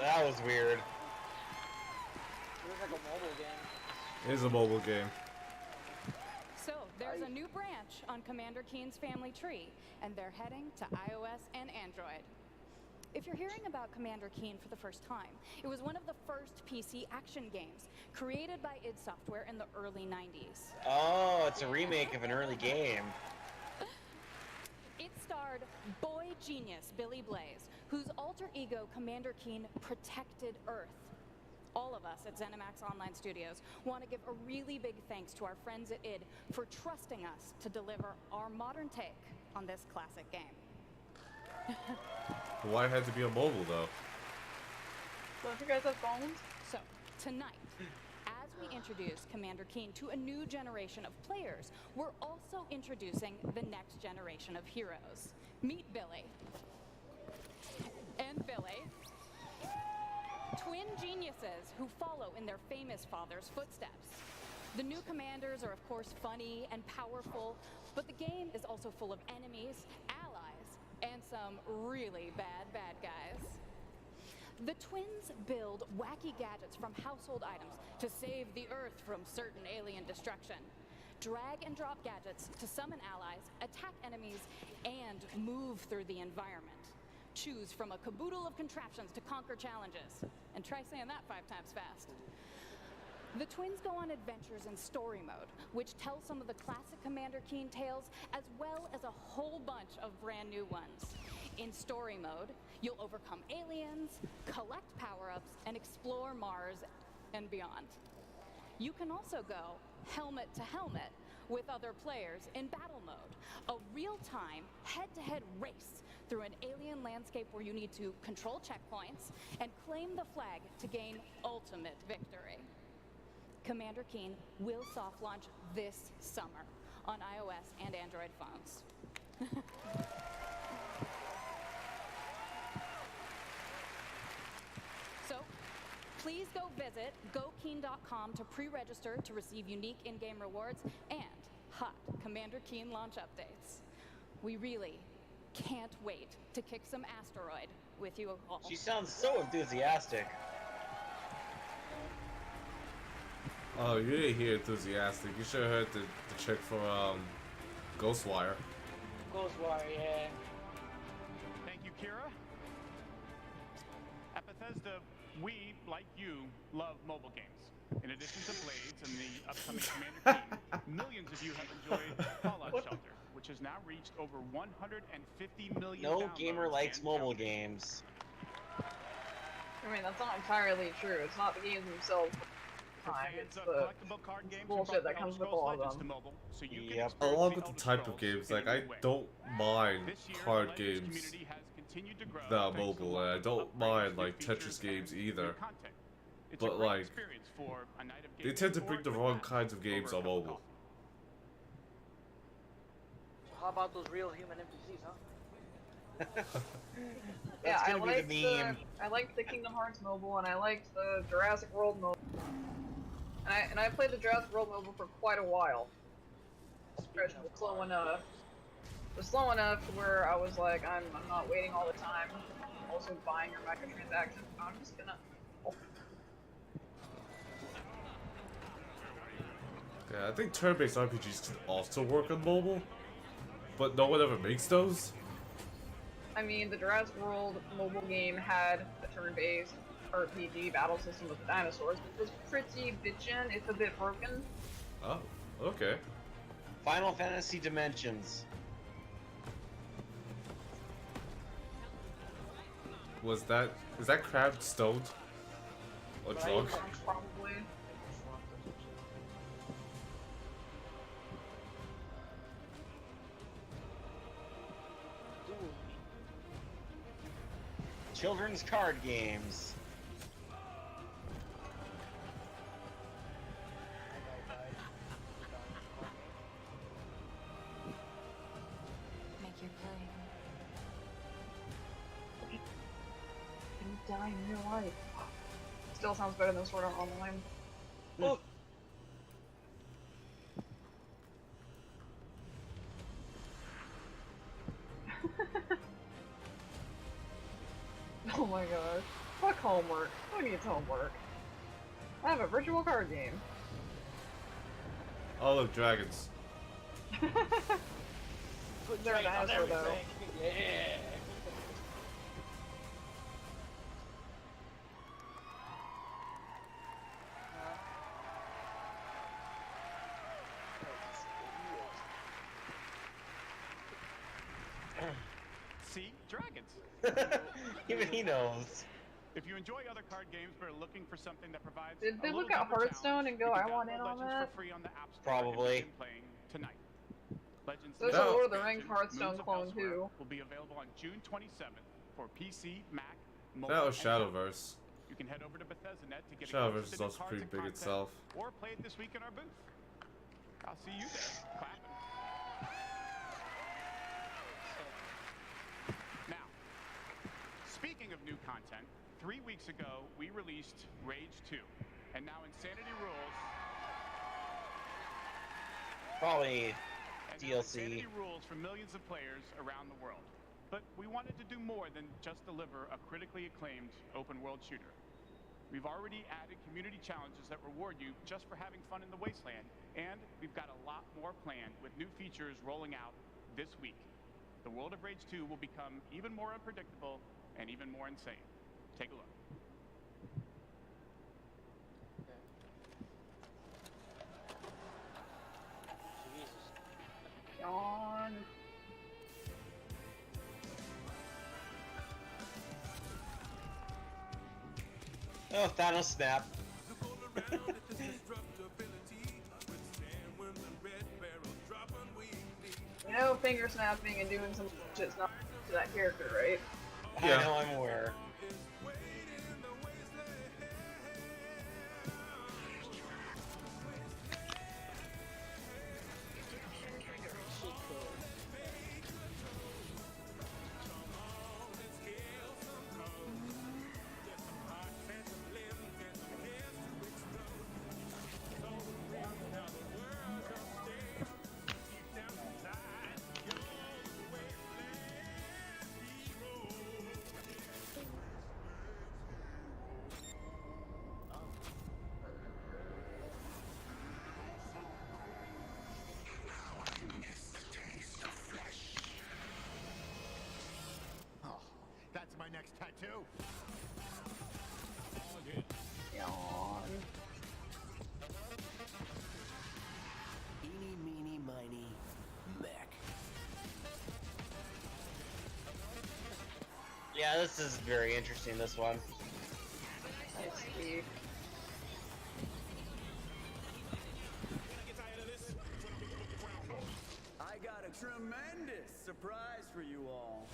That was weird. It looks like a mobile game. It is a mobile game. So, there's a new branch on Commander Keen's family tree, and they're heading to iOS and Android. If you're hearing about Commander Keen for the first time, it was one of the first PC action games, created by id Software in the early 90s. Oh, it's a remake of an early game. It starred boy genius Billy Blaze, whose alter ego Commander Keen protected Earth. All of us at ZeniMax Online Studios want to give a really big thanks to our friends at id for trusting us to deliver our modern take on this classic game. Why it had to be a mobile though? Don't you guys have phones? So, tonight, as we introduce Commander Keen to a new generation of players, we're also introducing the next generation of heroes. Meet Billy. And Billy. Twin geniuses who follow in their famous father's footsteps. The new commanders are of course funny and powerful, but the game is also full of enemies, allies, and some really bad guys. The twins build wacky gadgets from household items to save the Earth from certain alien destruction. Drag and drop gadgets to summon allies, attack enemies, and move through the environment. Choose from a caboodle of contraptions to conquer challenges. And try saying that 5 times fast. The twins go on adventures in story mode, which tells some of the classic Commander Keen tales, as well as a whole bunch of brand new ones. In story mode, you'll overcome aliens, collect power-ups, and explore Mars and beyond. You can also go helmet to helmet with other players in battle mode, a real-time, head-to-head race through an alien landscape where you need to control checkpoints and claim the flag to gain ultimate victory. Commander Keen will soft launch this summer on iOS and Android phones. So, please go visit gokeen.com to pre-register to receive unique in-game rewards and hot Commander Keen launch updates. We really can't wait to kick some asteroid with you all. She sounds so enthusiastic. Oh, you didn't hear enthusiastic. You should have heard the chick for Ghostwire. Ghostwire, yeah. Thank you, Kira. At Bethesda, we, like you, love mobile games. In addition to Blades and the upcoming Commander Keen, millions of you have enjoyed Fallout Shelter, which has now reached over 150 million No downloads gamer likes and mobile counting. games. I mean, that's not entirely true. It's not the games themselves. It's the bullshit that comes with a lot of them. Yep. Along with the type of games, like I don't mind card games that are mobile, and I don't mind like Tetris games either. But like, they tend to bring the wrong kinds of games on mobile. So how about those real human NPCs, huh? Yeah, I liked the Kingdom Hearts mobile, and I liked the Jurassic World mobile. And I played the Jurassic World mobile for quite a while. It was slow enough. It was slow enough to where I was like, I'm not waiting all the time. Also buying your microtransactions. I'm just gonna. Oh. Yeah, I think turn-based RPGs can also work on mobile, but no one ever makes those. I mean, the Jurassic World mobile game had a turn-based RPG battle system with the dinosaurs, which was pretty bitchin'. It's a bit broken. Oh, okay. Final Fantasy Dimensions. Is that crab stoned? Or drunk? Probably. Children's card games. Make your play. You die in real life. Still sounds better than Sword Art Online. Oh. Oh my gosh. Fuck homework. Who needs homework? I have a virtual card game. Oh look, dragons. They're a dinosaur though. Yeah. See? Dragons. Even he knows. If you enjoy other card games but are looking for something that provides Did they look at Hearthstone and go, I want in on that? Probably. Playing tonight. Legends There's a Lord of the Rings Hearthstone clone too. Will be available on June 27th for PC, Mac, mobile, That was Shadowverse. You can head over to Bethesda.net to get Shadowverse is also pretty big itself. Or play it this week in our booth. I'll see you there. Clapping. Now, speaking of new content, 3 weeks ago we released Rage 2, and now Insanity Rules. Probably DLC. Insanity Rules for millions of players around the world. But we wanted to do more than just deliver a critically acclaimed open world shooter. We've already added community challenges that reward you just for having fun in the wasteland, and we've got a lot more planned with new features rolling out this week. The world of Rage 2 will become even more unpredictable and even more insane. Take a look. Yawn. Oh, Thanos snap. You know, finger snapping and doing some shit's not to that character, right? Yeah. I know, I'm aware. That's my next tattoo. Yawn. Eeny, meeny, miny, mech. Yeah, this is very interesting, this one. Let's see. I got a tremendous surprise for you all.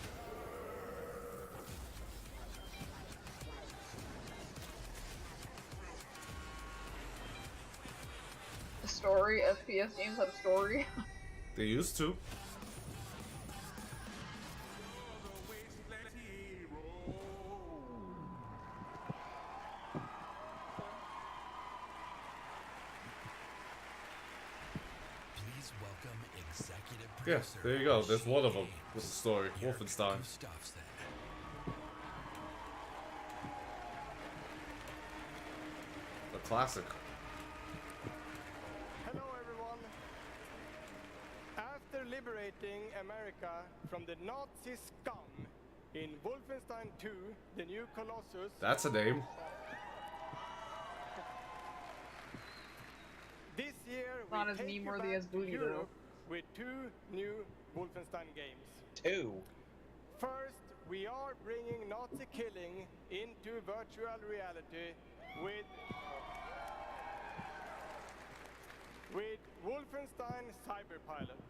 A story? FPS games have a story? They used to. Please welcome executive Yeah, producer. there you go. There's one of them with the story. Wolfenstein. The classic. Hello everyone. After liberating America from the Nazi scum in Wolfenstein 2, The New Colossus... That's a name. This year we Not as take you meme-worthy back as to Booty, though. Europe with 2 new Wolfenstein games. 2? First, we are bringing Nazi killing into virtual reality with Wolfenstein Cyberpilot.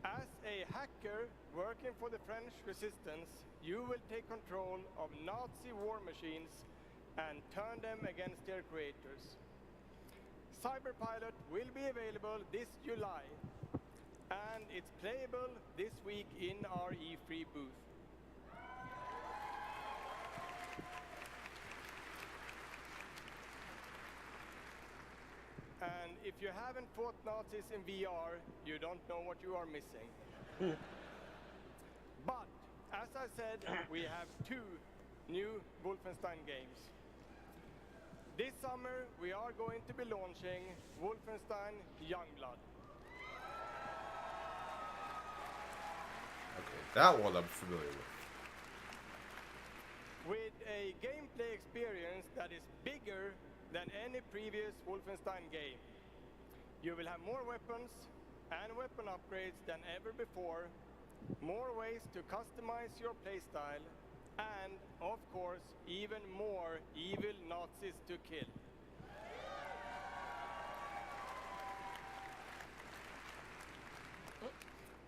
As a hacker working for the French resistance, you will take control of Nazi war machines and turn them against their creators. Cyberpilot will be available this July, and it's playable this week in our E3 booth. And if you haven't fought Nazis in VR, you don't know what you are missing. But, as I said, we have 2 new Wolfenstein games. This summer, we are going to be launching Wolfenstein Youngblood. Okay, that one I'm familiar with. With a gameplay experience that is bigger than any previous Wolfenstein game. You will have more weapons and weapon upgrades than ever before, more ways to customize your playstyle, and, of course, even more evil Nazis to kill.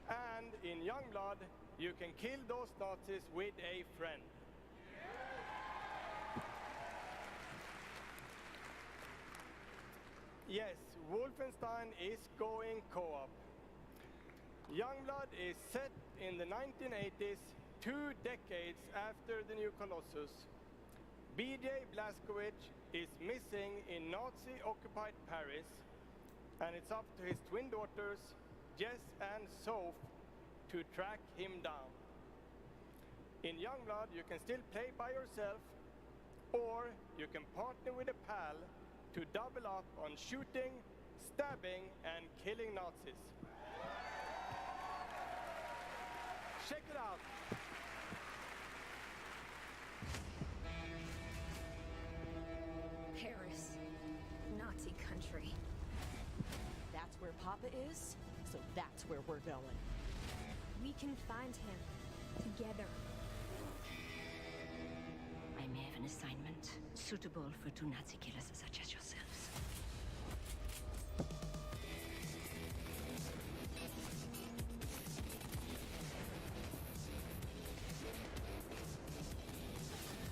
And in Youngblood, you can kill those Nazis with a friend. Yes, Wolfenstein is going co-op. Youngblood is set in the 1980s, 2 decades after the New Colossus. BJ Blazkowicz is missing in Nazi-occupied Paris, and it's up to his twin daughters, Jess and Soph, to track him down. In Youngblood, you can still play by yourself, or you can partner with a pal to double up on shooting, stabbing, and killing Nazis. Check it out. Paris. Nazi country. That's where Papa is, so that's where we're going. We can find him together. I may have an assignment suitable for 2 Nazi killers such as yourselves.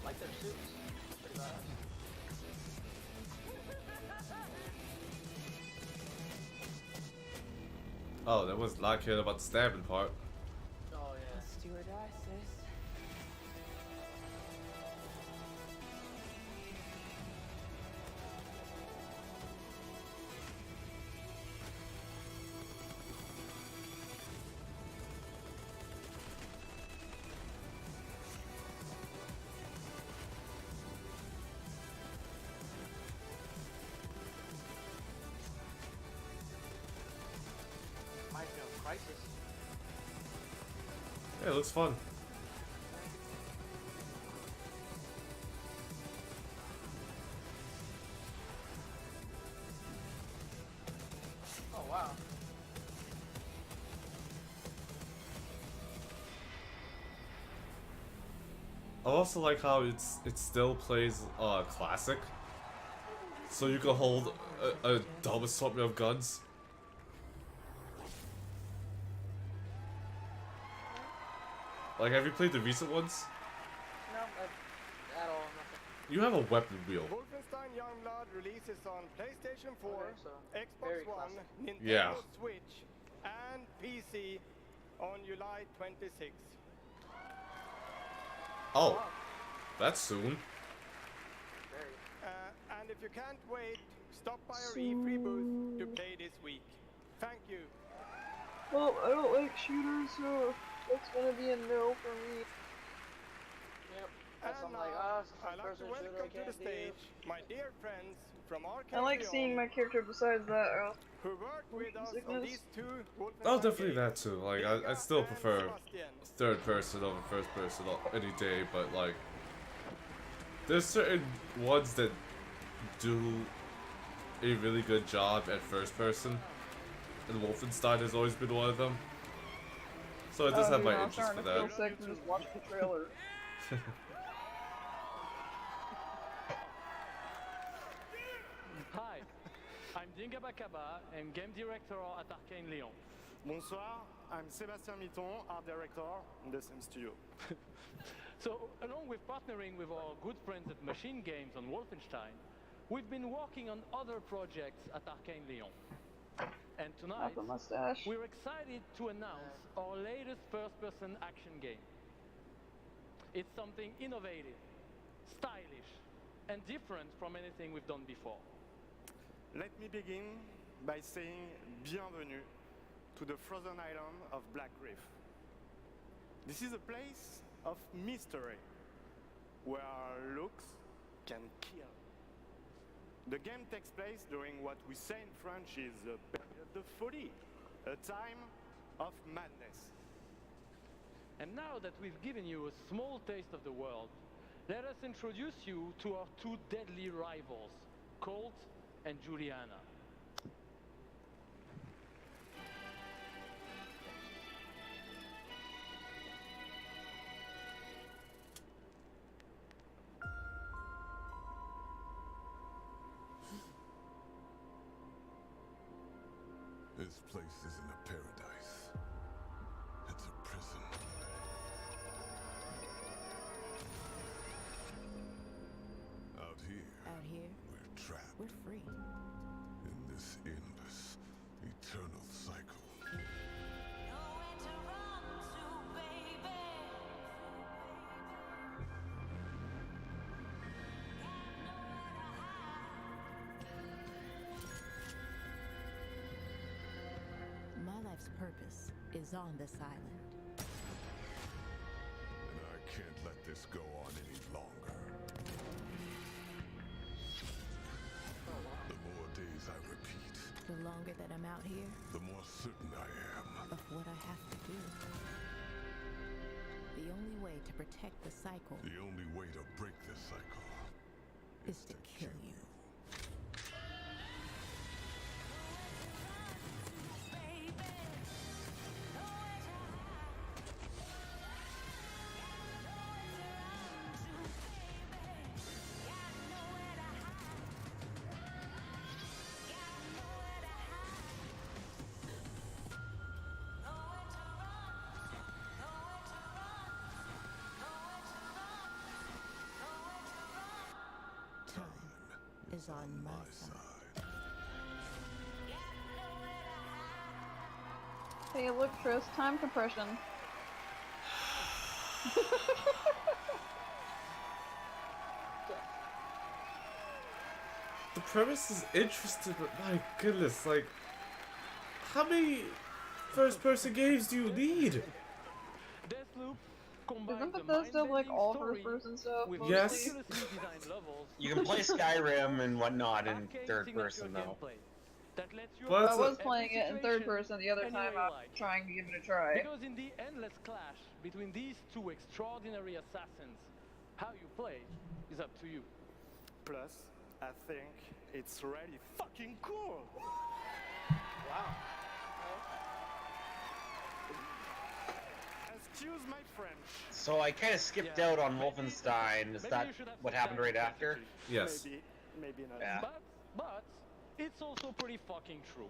Like their suits. Pretty badass. Oh, that was not caring about the stabbing part. Oh yeah. Stewardesses. Reminds me of Crisis. Yeah, it looks fun. Oh wow. also like how it still plays classic, so you can hold a dumb assortment of guns. Like, have you played the recent ones? No, at all, nothing. You have a weapon wheel. Wolfenstein Youngblood releases on PlayStation 4, Okay, so Xbox One, Nintendo Yeah. Switch, and PC on July 26th. Oh, that's soon. And if you can't wait, stop by our E3 booth to play this week. Thank you. Well, I don't like shooters, so that's gonna be a no for me. Yep. And I'm now, like, I'd like to welcome to the stage my dear friends from Arcade I like seeing my character besides that. who worked with us on these two Wolfenstein Oh, definitely games. that too. Like, I still prefer third person over first person any day, but like, there's certain ones that do a really good job at first person, and Wolfenstein has always been one of them. So I just have my interest for that. I'm starting to feel sick just watch the trailer. Hi, I'm Dinga Bakaba and game director at Arcane Lyon. Bonsoir, I'm Sébastien Mitton, art director in the same studio. So, along with partnering with our good friends at Machine Games on Wolfenstein, we've been working on other projects at Arcane Lyon. And tonight, we're excited to announce our latest first-person action game. It's something innovative, stylish, and different from anything we've done before. Let me begin by saying bienvenue to the frozen island of Black Reef. This is a place of mystery, where looks can kill. The game takes place during what we say in French is a période de folie, a time of madness. And now that we've given you a small taste of the world, let us introduce you to our two deadly rivals, Colt and Juliana. This place isn't a paradise. It's a prison. Out here, we're trapped. We're free. In this endless, eternal cycle. My life's purpose is on this island. And I can't let this go on any longer. The more days I repeat, The longer that I'm out here, the more certain I am. of what I have to do. The only way to protect the cycle The only way to break this cycle is to kill you. Is on my side. Hey, look, Tris, time compression. The premise is interesting, but my goodness, like, how many first-person games do you need? Isn't Bethesda like all first-person stuff? Yes. You can play Skyrim and whatnot in third person though. But I was playing it in third person the other time. I was trying to give it a try. Because in the endless clash between these two extraordinary assassins, how you play is up to you. Plus, I think it's really fucking cool. Wow. As Excuse my French. So I kind of skipped out on Wolfenstein. Is that what happened right after? Yes. Maybe not. Yeah. But it's also pretty fucking true.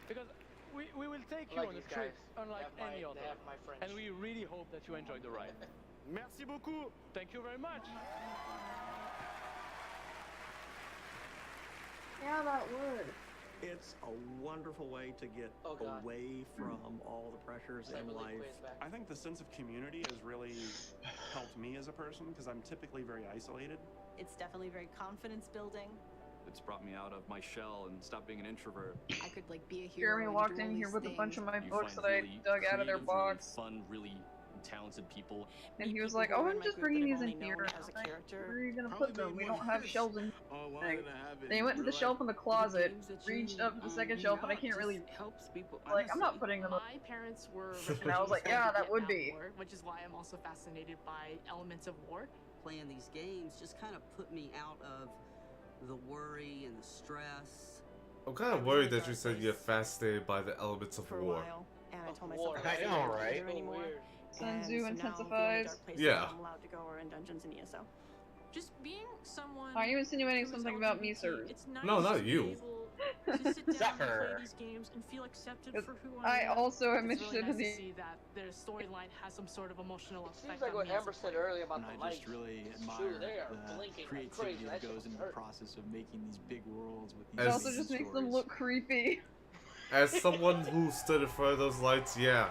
Because we will take you on a trip unlike any other. And we really hope that you enjoy the ride. Merci beaucoup. Thank you very much. Yeah, that would. It's a wonderful way to get away from all the pressures in life. I think the sense of community has really helped me as a person because I'm typically very isolated. It's definitely very confidence building. It's brought me out of my shell and stopped being an introvert. I could like be a hero. Jeremy and walked do all in here these with a bunch of my You books find that I really dug out of their creative, box. really fun, really talented people. And he was like, "Oh, I'm just bringing these in here." As a character. Where are you gonna put them? We don't have shelves in thing. have Then he went to the shelf in the closet, reached up to the second shelf, and I can't really. helps people. Like, I'm not putting them up. My parents were And I was like, yeah, that would be. war, which is why I'm also fascinated by elements of war. Playing these games just kind of put me out of the worry and the stress. I'm kind of worried that you said you're fascinated by the elements of war. And I told myself I know, right? Anymore. Sun Tzu So now intensifies. the only dark places Yeah. I'm allowed to go are in dungeons and ESO. Just being someone. Are you insinuating who is something about me, LGBT, sir? It's nice No, not to be you. able to sit down and Zephyr. play these games and feel accepted for who I am. also am It's interested really in nice the. to see that their storyline has some sort of emotional effect. Seems like on what me as a Amber said player. earlier about And the I lights. just really It's admire true, they are the blinking like creativity crazy. that That goes shit into the hurt. process of making these big worlds with It these As- also just makes them stories. look creepy. As someone who stood in front of those lights, yeah,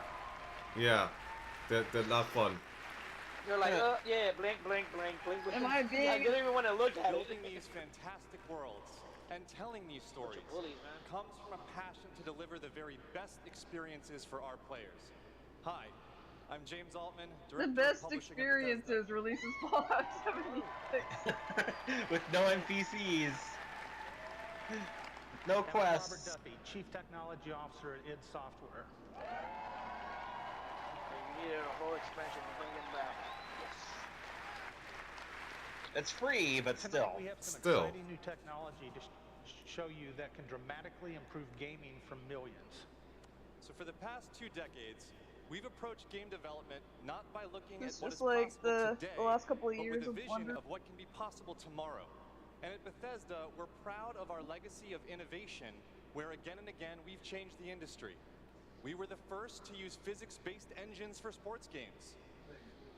they're not fun. You're like, yeah, blink, blink, blink, blink, blink. Am I being- I don't even want to look at it. Building these fantastic worlds and telling these stories bullies, man. comes from a passion to deliver the very best experiences for our players. Hi, I'm James Altman, Director The of best Publishing at experiences releases Fallout 76. With no NPCs. No Robert quests. Duffy, Chief Technology Officer at id Software. You needed a whole expansion to bring it back. Yes. It's free, but Tonight still. we have some Still. exciting new technology to show you that can dramatically improve gaming for millions. So for the past 2 decades, we've approached game development not by looking It's at what just is like possible today, the last couple of but years with a of vision Wonder. of what can be possible tomorrow. And at Bethesda, we're proud of our legacy of innovation, where again and again we've changed the industry. We were the first to use physics-based engines for sports games.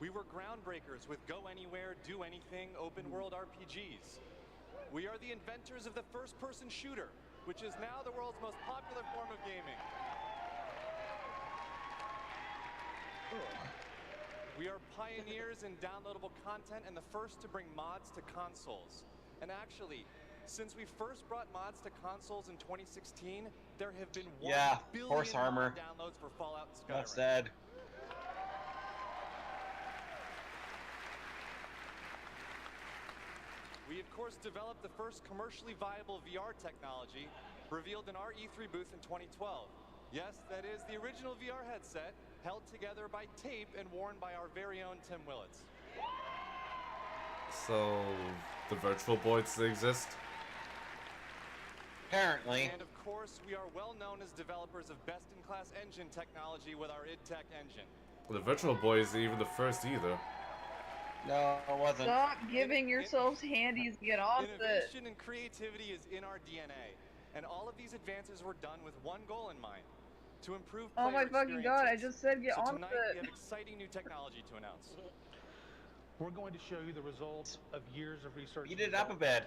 We were groundbreakers with Go Anywhere, Do Anything, open-world RPGs. We are the inventors of the first-person shooter, which is now the world's most popular form of gaming. We are pioneers in downloadable content and the first to bring mods to consoles. And actually, since we first brought mods to consoles in 2016, there have been 1 Yeah, billion horse armor. mod downloads for Fallout and Skyrim. Enough said. We, of course, developed the first commercially viable VR technology, revealed in our E3 booth in 2012. Yes, that is the original VR headset, held together by tape and worn by our very own Tim Willits. So, the virtual boards they exist? Apparently. And of course, we are well known as developers of best-in-class engine technology with our id Tech engine. The virtual boy isn't even the first either. No, it wasn't. Stop giving yourselves handies. Get off it. Innovation and creativity is in our DNA, and all of these advances were done with one goal in mind: to improve Oh player my fucking god! I experiences. just said get So on tonight we it. have exciting new technology to announce. We're going to show you the results of years of research. Beat it up a bit.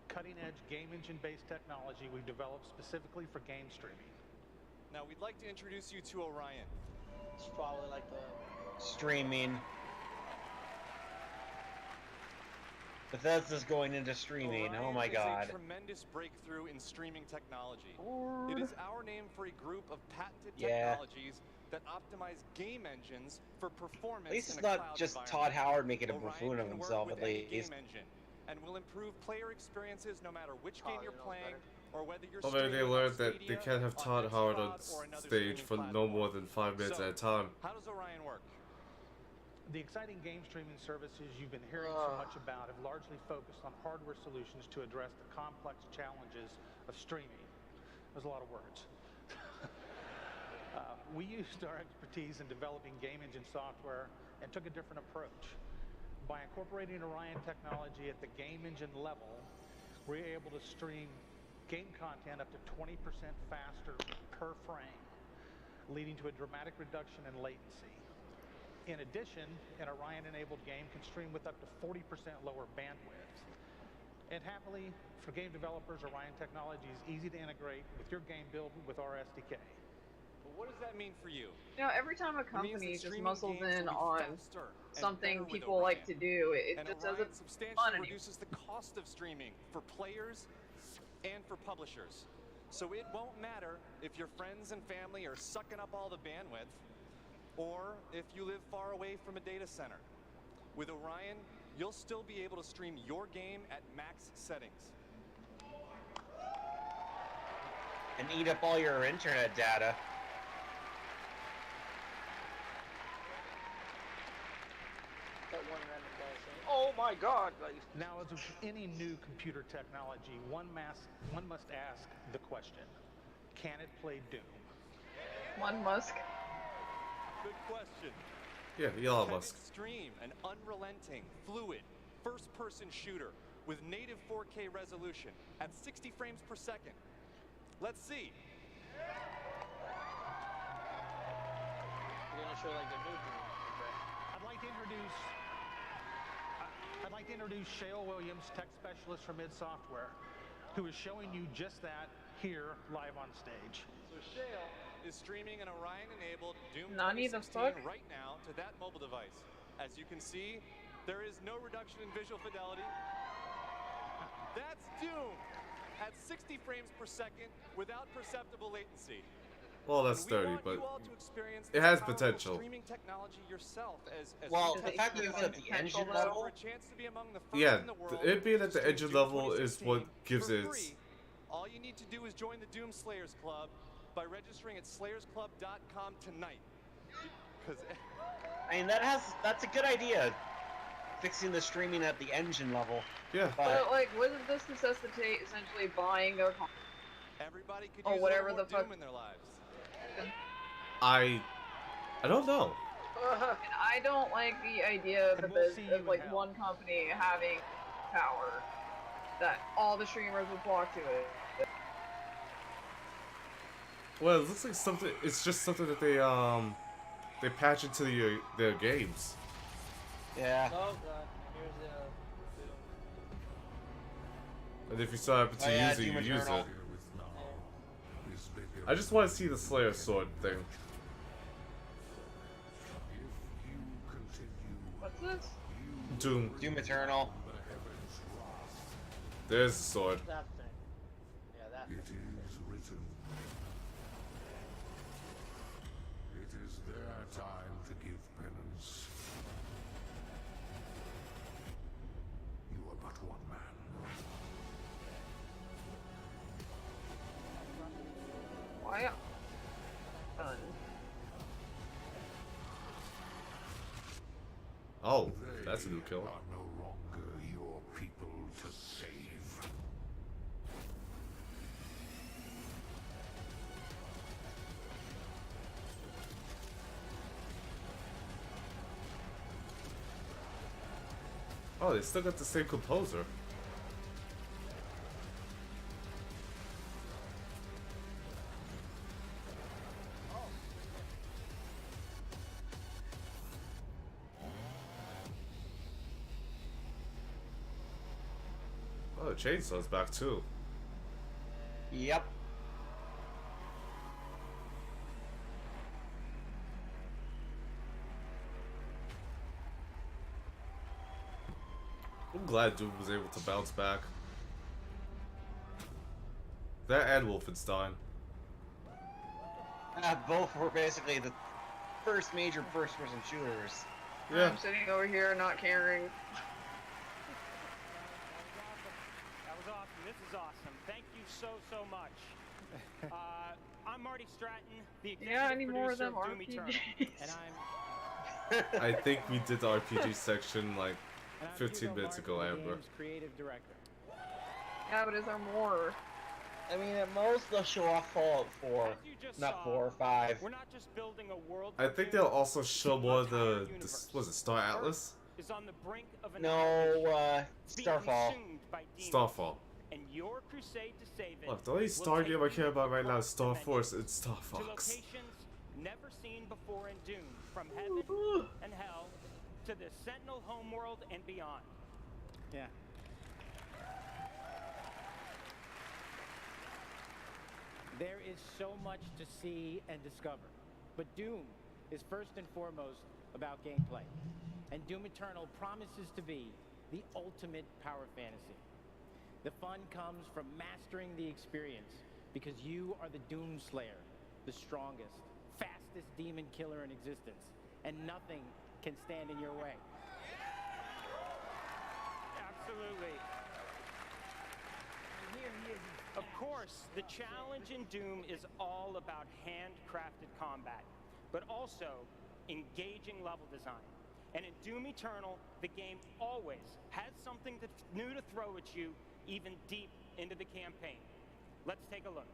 Cutting-edge game engine-based technology we've developed specifically for game streaming. Now we'd like to introduce you to Orion. It's probably like the Streaming. Bethesda's going into streaming. Orion Oh my is god. a tremendous breakthrough in streaming technology. It is our name for a group of patented Yeah. technologies that optimize game engines for performance. At least in it's a not cloud just environment. Todd Howard making a Orion buffoon of can work himself with at any least. game engine, and will improve player experiences no matter which game you're playing or whether you're Well, maybe they streaming on learned that they Stadia, can't have Todd Howard on or another stage for streaming no platform. more than 5 minutes So, at a time. How does Orion work? The exciting game streaming services you've been hearing so much about have largely focused on hardware solutions to address the complex challenges of streaming. There's a lot of words. We used our expertise in developing game engine software and took a different approach. By incorporating Orion technology at the game engine level, we're able to stream game content up to 20% faster per frame, leading to a dramatic reduction in latency. In addition, an Orion-enabled game can stream with up to 40% lower bandwidth. And happily, for game developers, Orion technology is easy to integrate with your game build with our SDK. But what does that mean for you? You know, every time a company just muscles in on something people like to do, it and just Orion doesn't substantially fun anymore. reduces the cost of streaming for players and for publishers. So it won't matter if your friends and family are sucking up all the bandwidth, or if you live far away from a data center. With Orion, you'll still be able to stream your game at max settings. And eat up all your internet data. That one random guy saying, "Oh my God!" Like, Now, as with any new computer technology, one must ask the question: can it play Doom? One Musk. Good question. Yeah, Elon Can Musk. it stream an unrelenting, fluid, first-person shooter with native 4K resolution at 60 frames per second? Let's see. you're gonna show like the new Doom. I'd like to introduce Shale Williams, tech specialist from id Software, who is showing you just that here live on stage. So Shale is streaming an Orion-enabled Doom Nani the 2016 fuck? right now to that mobile device. As you can see, there is no reduction in visual fidelity. That's Doom at 60 frames per second without perceptible latency. Well, that's And we sturdy, want but you all to experience it this has powerful potential. streaming technology yourself as Well, we the fact that it's at the engine so level. for a chance to be among the first Yeah, in the world it being at to the engine stream Doom level is what 2016 gives for it free, all you need to do is join the Doom Slayers Club by registering at slayersclub.com tonight. Because I mean, that's a good idea. Fixing the streaming at the engine level. Yeah. But like, wouldn't this necessitate essentially buying a console? everybody could Or use whatever a little the more fuck. Doom in their lives. I don't know. And I don't like the idea of, And we'll see you of like in hell. one company having power that all the streamers would flock to it. Well, it looks like something. It's just something that they patch into their games. Yeah. Oh God! Here's the. And if you still happen to use it, you use it. I just want to see the Slayer sword thing. What's this? Doom. Doom Eternal. There's the sword. That thing. Yeah, that. It is written. It is their time to give penance. You are but one man. Why? Oh, that's a new kill. Are no longer your people to save. Oh, they still got the same composer. Oh, the chainsaw's back too. Yep. I'm glad Doom was able to bounce back. That and Wolfenstein. Both were basically the first major first-person shooters. Yeah. I'm sitting over here not caring. That was awesome. This is awesome. Thank you so much. I'm Marty Stratton, the executive Yeah, any more of producer them of Doom Eternal, RPGs? and I'm I think we did the RPG section like 15 minutes ago, Amber. creative director. Yeah, but is there more? I mean, at most they'll show off Fallout 4, not 4 or 5. We're not just building a world. I think they'll also show more of the was it Star Atlas? Is on the brink of an No, Starfall. Starfall. And your crusade to save it. Look, the only Star game I care about right now is Star Force and Star To Fox. locations never seen before in Doom, from heaven and hell to the Sentinel homeworld and beyond. Yeah. There is so much to see and discover, but Doom is first and foremost about gameplay, and Doom Eternal promises to be the ultimate power fantasy. The fun comes from mastering the experience, because you are the Doom Slayer, the strongest, fastest demon killer in existence, and nothing can stand in your way. Absolutely. Of course, the challenge in Doom is all about handcrafted combat, but also engaging level design. And in Doom Eternal, the game always has something new to throw at you, even deep into the campaign. Let's take a look.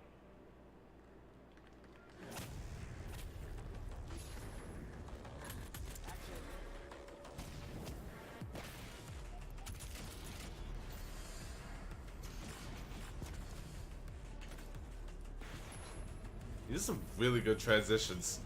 These are some really good transitions.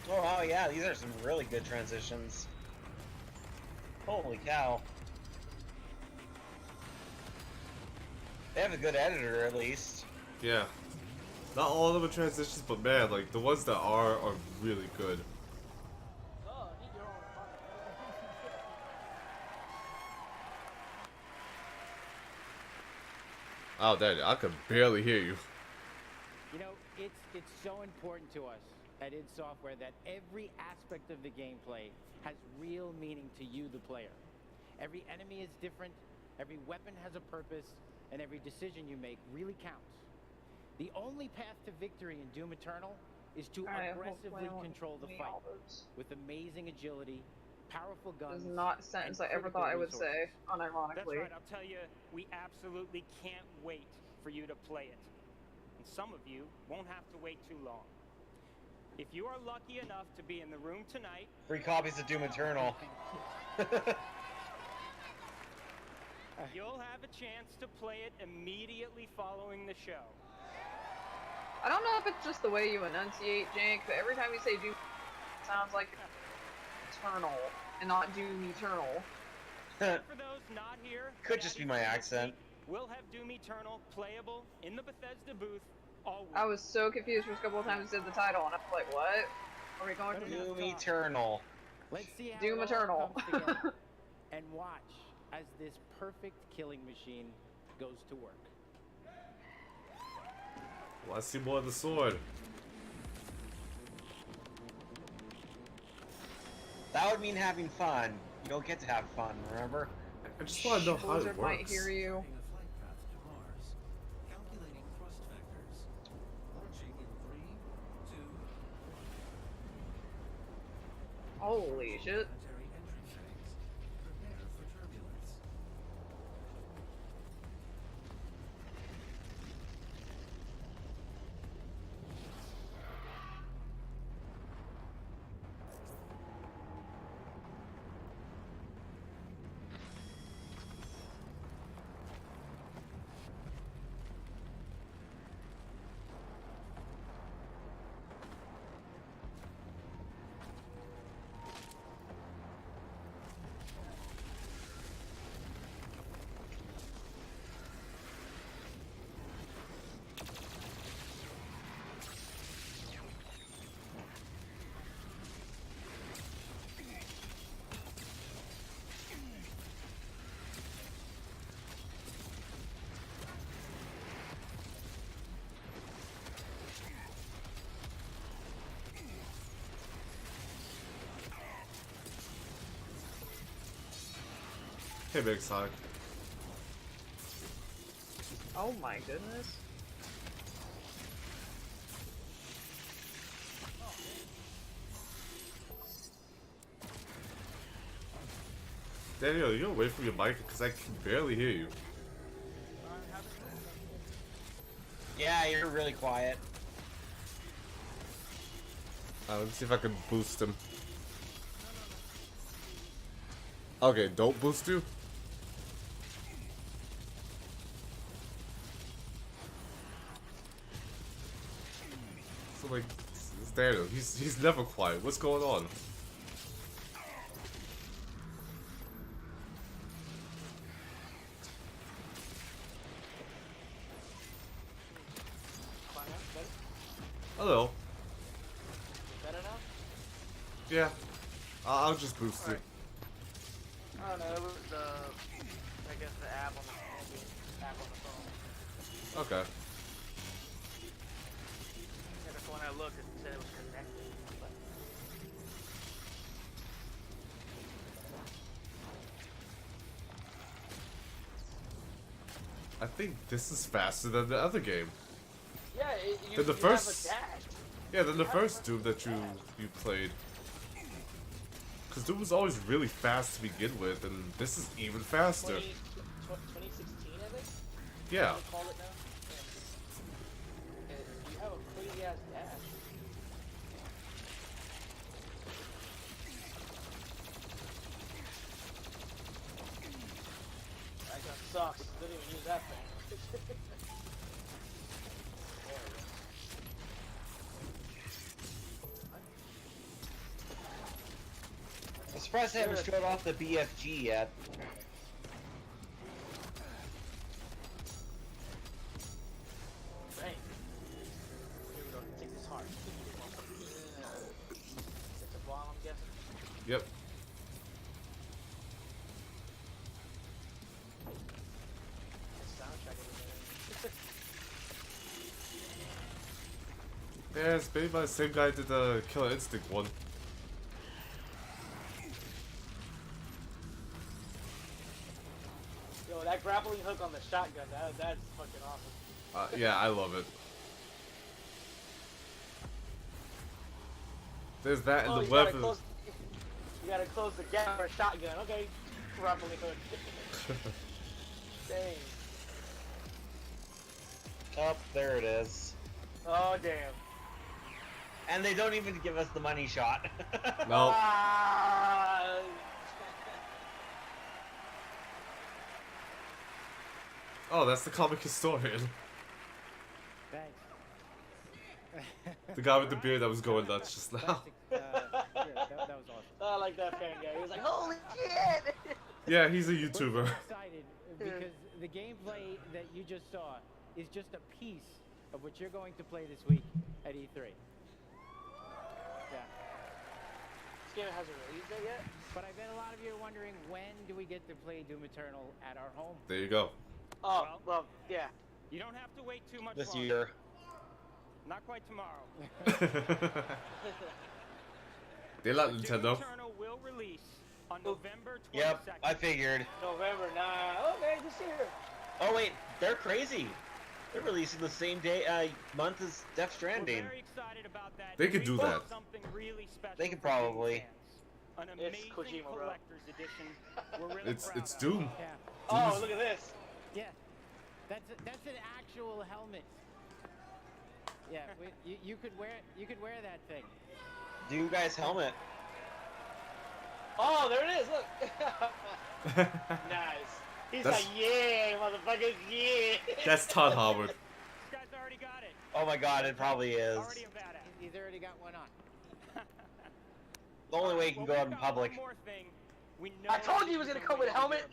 Oh, wow, yeah, these are some really good transitions. Holy cow. They have a good editor, at least. Yeah. Not all of them are transitions, but man, like, the ones that are really good. Oh, Daddy, I could barely hear you. You know, it's so important to us at id Software that every aspect of the gameplay has real meaning to you, the player. Every enemy is different, every weapon has a purpose, and every decision you make really counts. The only path to victory in Doom Eternal is to aggressively control the fight with amazing agility, powerful guns. This is not a sentence I ever thought I would say, unironically. That's right, I'll tell you, we absolutely can't wait for you to play it. And some of you won't have to wait too long. If you are lucky enough to be in the room tonight... 3 copies of Doom Eternal. You'll have a chance to play it immediately following the show. I don't know if it's just the way you enunciate, Jank, but every time you say Doom, it sounds like Eternal and not Doom Eternal. For those not here, Could just be my accent. We'll have Doom Eternal playable in the Bethesda booth all week. I was so confused for a couple of times you said the title, and I was like, what? Are we going to Doom Eternal? Let's see how Doom Eternal. And watch as this perfect killing machine goes to work. Well, I see more of the sword. That would mean having fun. You don't get to have fun, remember? I just want to know how it might works. hear you. Holy shit. Hey, Big Sonic. Oh my goodness. Daniel, you're away from your mic because I can barely hear you. Yeah, you're really quiet. Let me see if I can boost him. Okay, don't boost you. So like, it's Daniel. He's never quiet. What's going on? Hello. Better now? Yeah. I'll just boost you. I don't know, it was I guess the app on the app on the phone. Okay. Yeah, that's when I looked, it said it was connected. But... I think this is faster than the other game. Yeah, you Than the have first. a dash. Yeah, than the first Doom that you played. Because Doom was always really fast to begin with, and this is even faster. 2016, I think? Yeah. What do you call it now? And you have a crazy ass dash. That gun sucks. Didn't even use that thing. I'm surprised they haven't showed off the BFG yet. Dang. Here we go. Take this hard. It's a bomb, I'm guessing. Yep. Yeah, it's made by the same guy who did the Killer Instinct one. Yo, that grappling hook on the shotgun, that's fucking awesome. Yeah, I love it. There's that and the weapon. You gotta close the gap for a shotgun. Okay, grappling hook. Dang. Oh, there it is. Oh, damn. And they don't even give us the money shot. No. Oh, that's the comic historian. Thanks. The guy with the beard that was going nuts just now. That was awesome. I like that fan guy. He was like, holy shit! Yeah, he's a YouTuber. We're excited because the gameplay that you just saw is just a piece of what you're going to play this week at E3. Yeah. This game hasn't released it yet? But I bet a lot of you are wondering, when do we get to play Doom Eternal at our home? There you go. Oh, well, yeah. You don't have to wait too much This longer. year. Not quite tomorrow. They like Nintendo. Doom Eternal will release on November 22nd. Yep, I figured. November 9. Okay, this year. Oh wait, they're crazy. They're releasing the same day, month as Death Stranding. We're very excited about that. They could do that. Something really special They could probably. An amazing Kojima, bro. collector's edition. We're really It's proud Doom. of. Yeah. Oh, look at this. Yeah. That's an actual helmet. Yeah, you could wear that thing. Doom guy's helmet. Oh, there it is. Look. Nice. He's That's- like, yeah, motherfuckers, yeah. That's Todd Howard. This guy's already got it. Oh my god, it probably is. Already a badass. He's already got one on. The only way you can go out in public. One more thing. We know I told you he was gonna come with a helmet.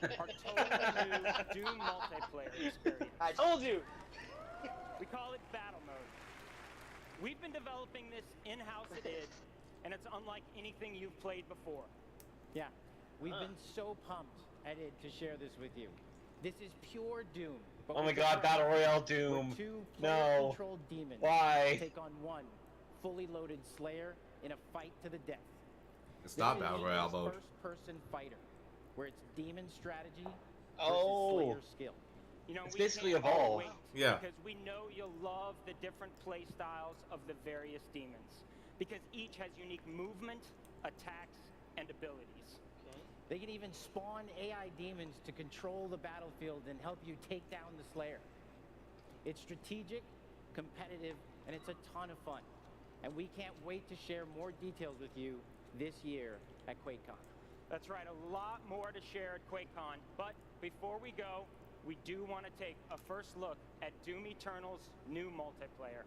Our totally new Doom multiplayer experience. I told you. We call it Battle Mode. We've been developing this in-house at id, and it's unlike anything you've played before. Yeah. We've been so pumped at it to share this with you. This is pure Doom. But Oh my with god, different Battle Royale elements, where Doom. two No. player-controlled demons Why? take on one fully loaded Slayer in a fight to the death. It's This not is Battle a Royale mode. first-person fighter where it's demon strategy versus Oh. Slayer skill. You know, It's we basically can't Evolve. wait Yeah. because we know you'll love the different play styles of the various demons, because each has unique movement, attacks, and abilities. They can even spawn AI demons to control the battlefield and help you take down the Slayer. It's strategic, competitive, and it's a ton of fun. And we can't wait to share more details with you this year at QuakeCon. That's right, a lot more to share at QuakeCon. But before we go, we do want to take a first look at Doom Eternal's new multiplayer.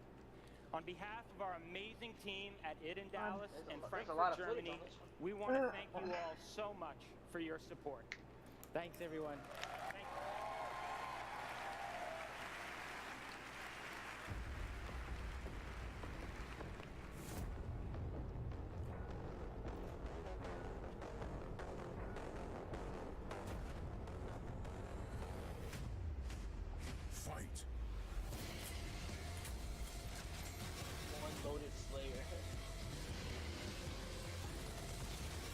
On behalf of our amazing team at id in Dallas and Frankfurt, Germany, we want to thank you all so much for your support. Thanks, everyone. Thank you. Fight. One loaded Slayer.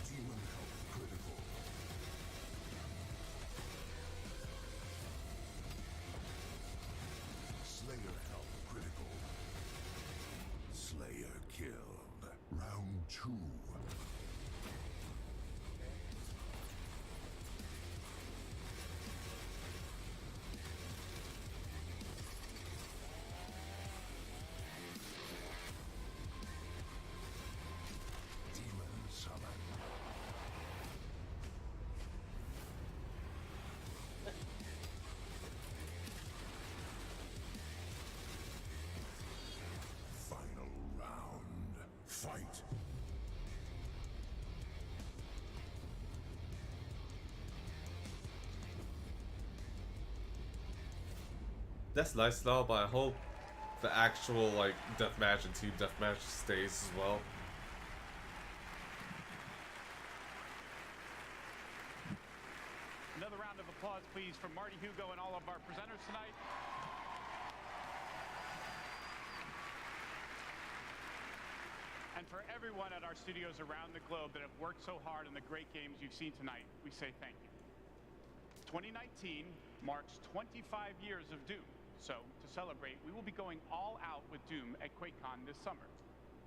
Demon health critical. Slayer health critical. Slayer killed. Round 2. Demon summon. Final round. Fight. That's nice now, but I hope the actual like deathmatch and team deathmatch stays as well. Another round of applause, please, from Marty Hugo and all of our presenters tonight. And for everyone at our studios around the globe that have worked so hard on the great games you've seen tonight, we say thank you. 2019 marks 25 years of Doom. So, to celebrate, we will be going all out with Doom at QuakeCon this summer.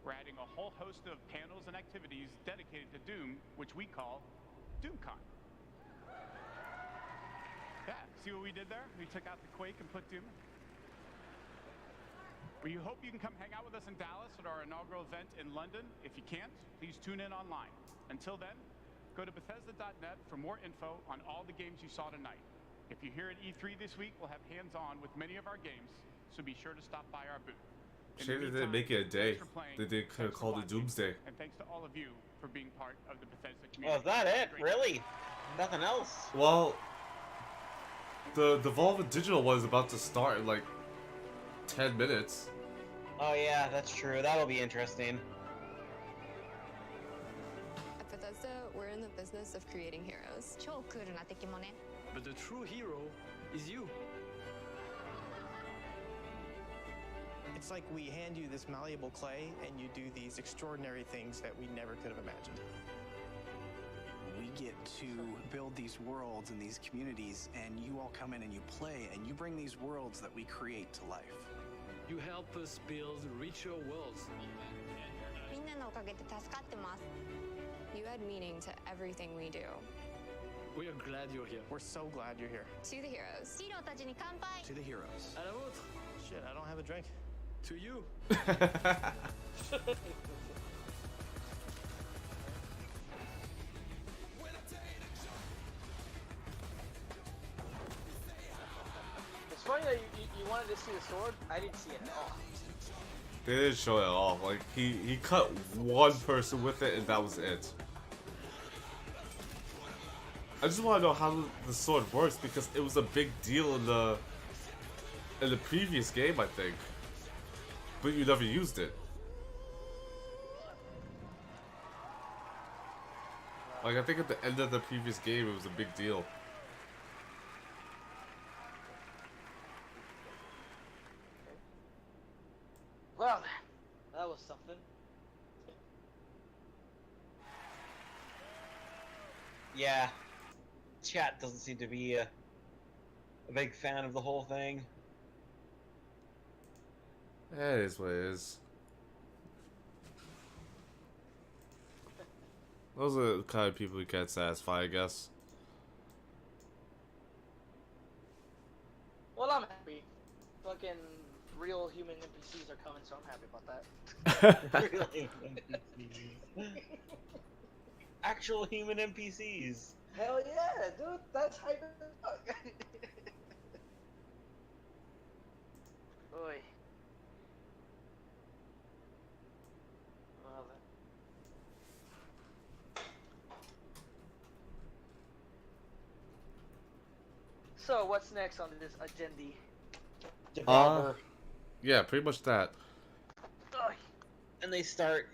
We're adding a whole host of panels and activities dedicated to Doom, which we call DoomCon. Yeah, see what we did there? We took out the Quake and put Doom in. We hope you can come hang out with us in Dallas at our inaugural event in London. If you can't, please tune in online. Until then, go to Bethesda.net for more info on all the games you saw tonight. If you're here at E3 this week, we'll have hands-on with many of our games, so be sure to stop by our booth. Shame they didn't make it a day. They could have called it Doomsday. And thanks to all of you for being part of the Bethesda community. Well, is that it? Really? Nothing else? Well, the Devolver Digital one is about to start in like 10 minutes. Oh yeah, that's true. That'll be interesting. At Bethesda, we're in the business of creating heroes. But the true hero is you. It's like we hand you this malleable clay and you do these extraordinary things that we never could have imagined. We get to build these worlds and these communities, and you all come in and you play, and you bring these worlds that we create to life. You help us build richer worlds. You add meaning to everything we do. We are glad you're here. We're so glad you're here. To the heroes. To the heroes. À la vôtre. Shit, I don't have a drink. To you. It's funny that you wanted to see the sword. I didn't see it at all. They didn't show it at all. Like he cut one person with it and that was it. I just want to know how the sword works because it was a big deal in the previous game, I think. But you never used it. Like I think at the end of the previous game it was a big deal. Well, that was something. Yeah. chat doesn't seem to be a big fan of the whole thing. It is what it is. Those are the kind of people who can't satisfy, I guess. Well, I'm happy. Fucking real human NPCs are coming, so I'm happy about that. Real human NPCs. Actual human NPCs. Hell yeah, dude. That's hype as fuck. Oy. Well, then. So, what's next on this agenda? Developer. Yeah, pretty much that. Oy. And they start